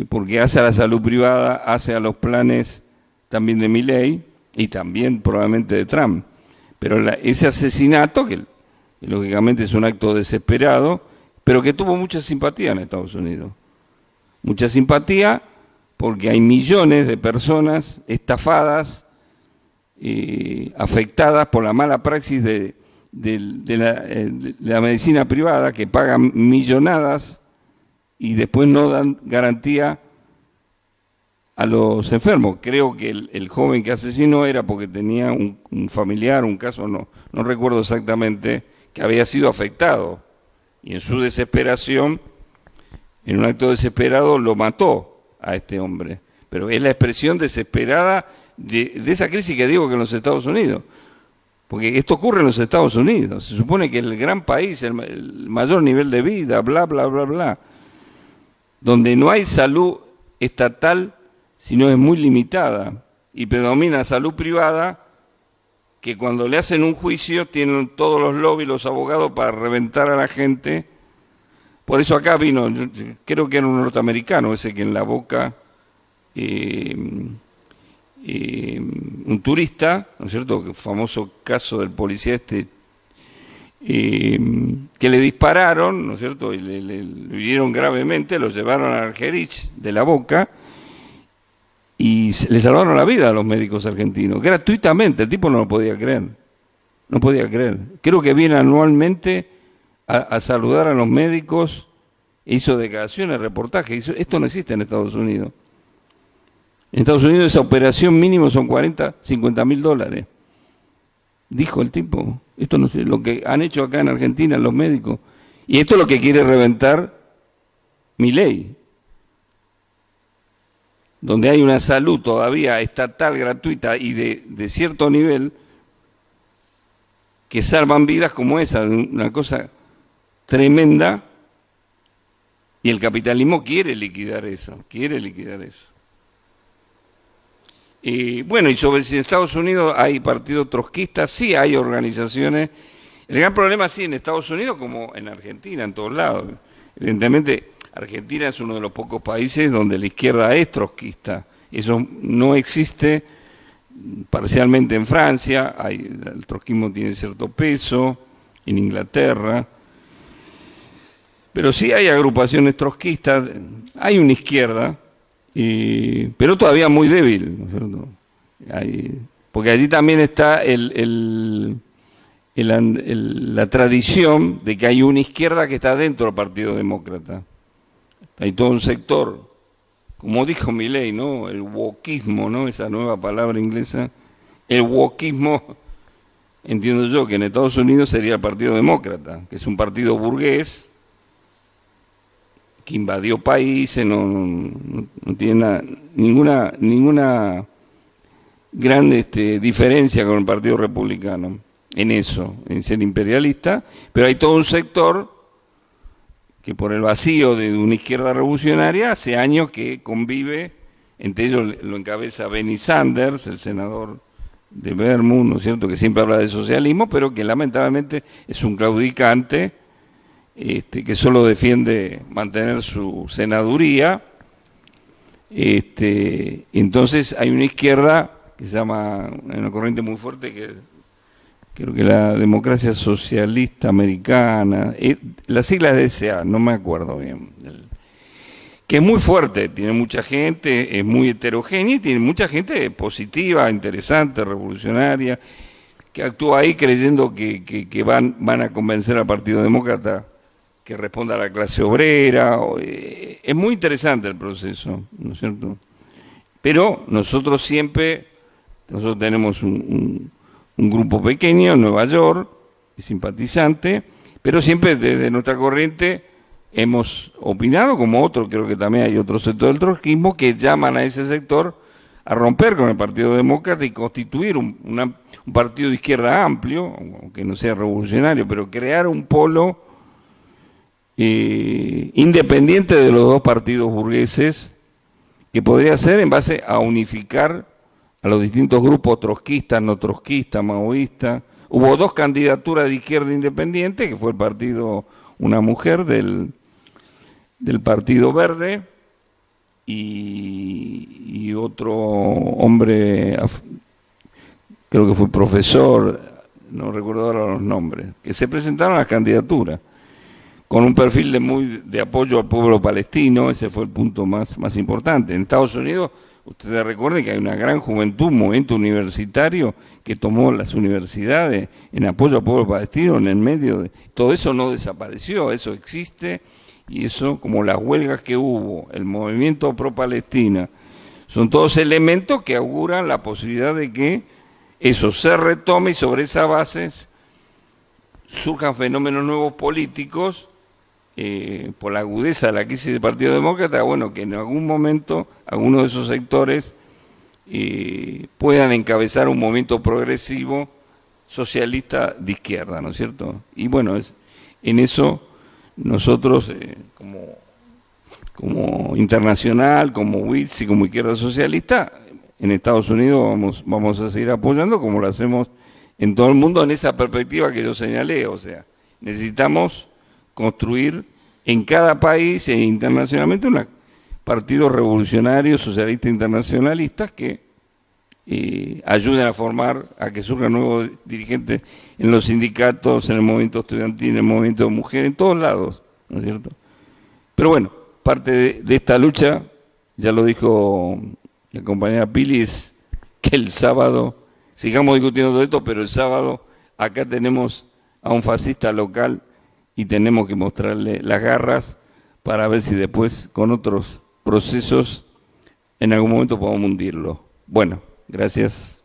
porque hace a la salud privada, hace a los planes también de Milei y también probablemente de Trump. Pero ese asesinato, que lógicamente es un acto desesperado, pero que tuvo mucha simpatía en Estados Unidos. Mucha simpatía porque hay millones de personas estafadas, afectadas por la mala praxis de la medicina privada, que pagan millonadas y después no dan garantía a los enfermos. Creo que el joven que asesinó era porque tenía un familiar, un caso, no recuerdo exactamente, que había sido afectado, y en su desesperación, en un acto desesperado, lo mató a este hombre. Pero es la expresión desesperada de esa crisis que digo que en los Estados Unidos, porque esto ocurre en los Estados Unidos, se supone que el gran país, el mayor nivel de vida, bla, bla, bla, bla, donde no hay salud estatal, sino es muy limitada, y predomina salud privada, que cuando le hacen un juicio tienen todos los lobbies, los abogados, para reventar a la gente Por eso acá vino, creo que era un norteamericano, ese que en La Boca, un turista, ¿no es cierto?, el famoso caso del policía que le dispararon, ¿no es cierto?, y le hirieron gravemente, lo llevaron a Argerich de La Boca y le salvaron la vida a los médicos argentinos, gratuitamente. El tipo no lo podía creer, no podía creer. Creo que viene anualmente a saludar a los médicos, hizo declaraciones, reportajes. Esto no existe en Estados Unidos. En Estados Unidos esa operación mínimo son 40, 50 mil dólares. Dijo el tipo, esto no sé, lo que han hecho acá en Argentina los médicos. Y esto es lo que quiere reventar Milei, donde hay una salud todavía estatal, gratuita y de cierto nivel, que salvan vidas como esa, una cosa tremenda, y el capitalismo quiere liquidar eso, quiere liquidar eso. Bueno, y sobre si en Estados Unidos hay partidos trotskistas, sí hay organizaciones. El gran problema sí en Estados Unidos como en Argentina, en todos lados. Evidentemente, Argentina es uno de los pocos países donde la izquierda es trotskista. Eso no existe parcialmente en Francia, el trotskismo tiene cierto peso, en Inglaterra. Pero sí hay agrupaciones trotskistas, hay una izquierda, pero todavía muy débil, ¿no es cierto? Porque allí también está la tradición de que hay una izquierda que está dentro del Partido Demócrata. Hay todo un sector, como dijo Milei, ¿no?, el wokismo, ¿no?, esa nueva palabra inglesa, el wokismo, entiendo yo que en Estados Unidos sería el Partido Demócrata, que es un partido burgués, que invadió países, no tiene ninguna gran diferencia con el Partido Republicano en eso, en ser imperialista, pero hay todo un sector que por el vacío de una izquierda revolucionaria hace años que convive, entre ellos lo encabeza Bernie Sanders, el senador de Vermont, ¿no es cierto?, que siempre habla de socialismo, pero que lamentablemente es un claudicante, que solo defiende mantener su senaduría. Entonces hay una izquierda que se llama, hay una corriente muy fuerte que creo que la democracia socialista americana, las siglas de SA, no me acuerdo bien, que es muy fuerte, tiene mucha gente, es muy heterogénea y tiene mucha gente positiva, interesante, revolucionaria, que actúa ahí creyendo que van a convencer al Partido Demócrata que responda a la clase obrera. Es muy interesante el proceso, ¿no es cierto? Pero nosotros tenemos un grupo pequeño en Nueva York, simpatizante, pero siempre desde nuestra corriente hemos opinado, como otro, creo que también hay otro sector del trotskismo, que llaman a ese sector a romper con el Partido Demócrata y constituir un partido de izquierda amplio, aunque no sea revolucionario, pero crear un polo independiente de los dos partidos burgueses, que podría ser en base a unificar a los distintos grupos trotskistas, no trotskistas, maoístas. Hubo dos candidaturas de izquierda independiente, que fue el partido, una mujer del Partido Verde y otro hombre, creo que fue profesor, no recuerdo ahora los nombres, que se presentaron a las candidaturas con un perfil de apoyo al pueblo palestino. Ese fue el punto más importante. En Estados Unidos, ustedes recuerden que hay una gran juventud, un movimiento universitario que tomó las universidades en apoyo al pueblo palestino, en el medio de... Todo eso no desapareció, eso existe, y eso, como las huelgas que hubo, el movimiento pro-Palestina, son todos elementos que auguran la posibilidad de que eso se retome y sobre esas bases surjan fenómenos nuevos políticos, por la agudeza de la crisis del Partido Demócrata, bueno, que en algún momento algunos de esos sectores puedan encabezar un movimiento progresivo socialista de izquierda, ¿no es cierto? Y bueno, en eso nosotros como internacional, como WITS y como izquierda socialista, en Estados Unidos vamos a seguir apoyando como lo hacemos en todo el mundo en esa perspectiva que yo señalé. O sea, necesitamos construir en cada país e internacionalmente partidos revolucionarios, socialistas internacionalistas que ayuden a formar, a que surjan nuevos dirigentes en los sindicatos, en el movimiento estudiantil, en el movimiento de mujeres, en todos lados, ¿no es cierto? Pero bueno, parte de esta lucha, ya lo dijo la compañera Pili, es que el sábado, sigamos discutiendo todo esto, pero el sábado acá tenemos a un fascista local y tenemos que mostrarle las garras para ver si después con otros procesos en algún momento podemos hundirlo. Bueno, gracias.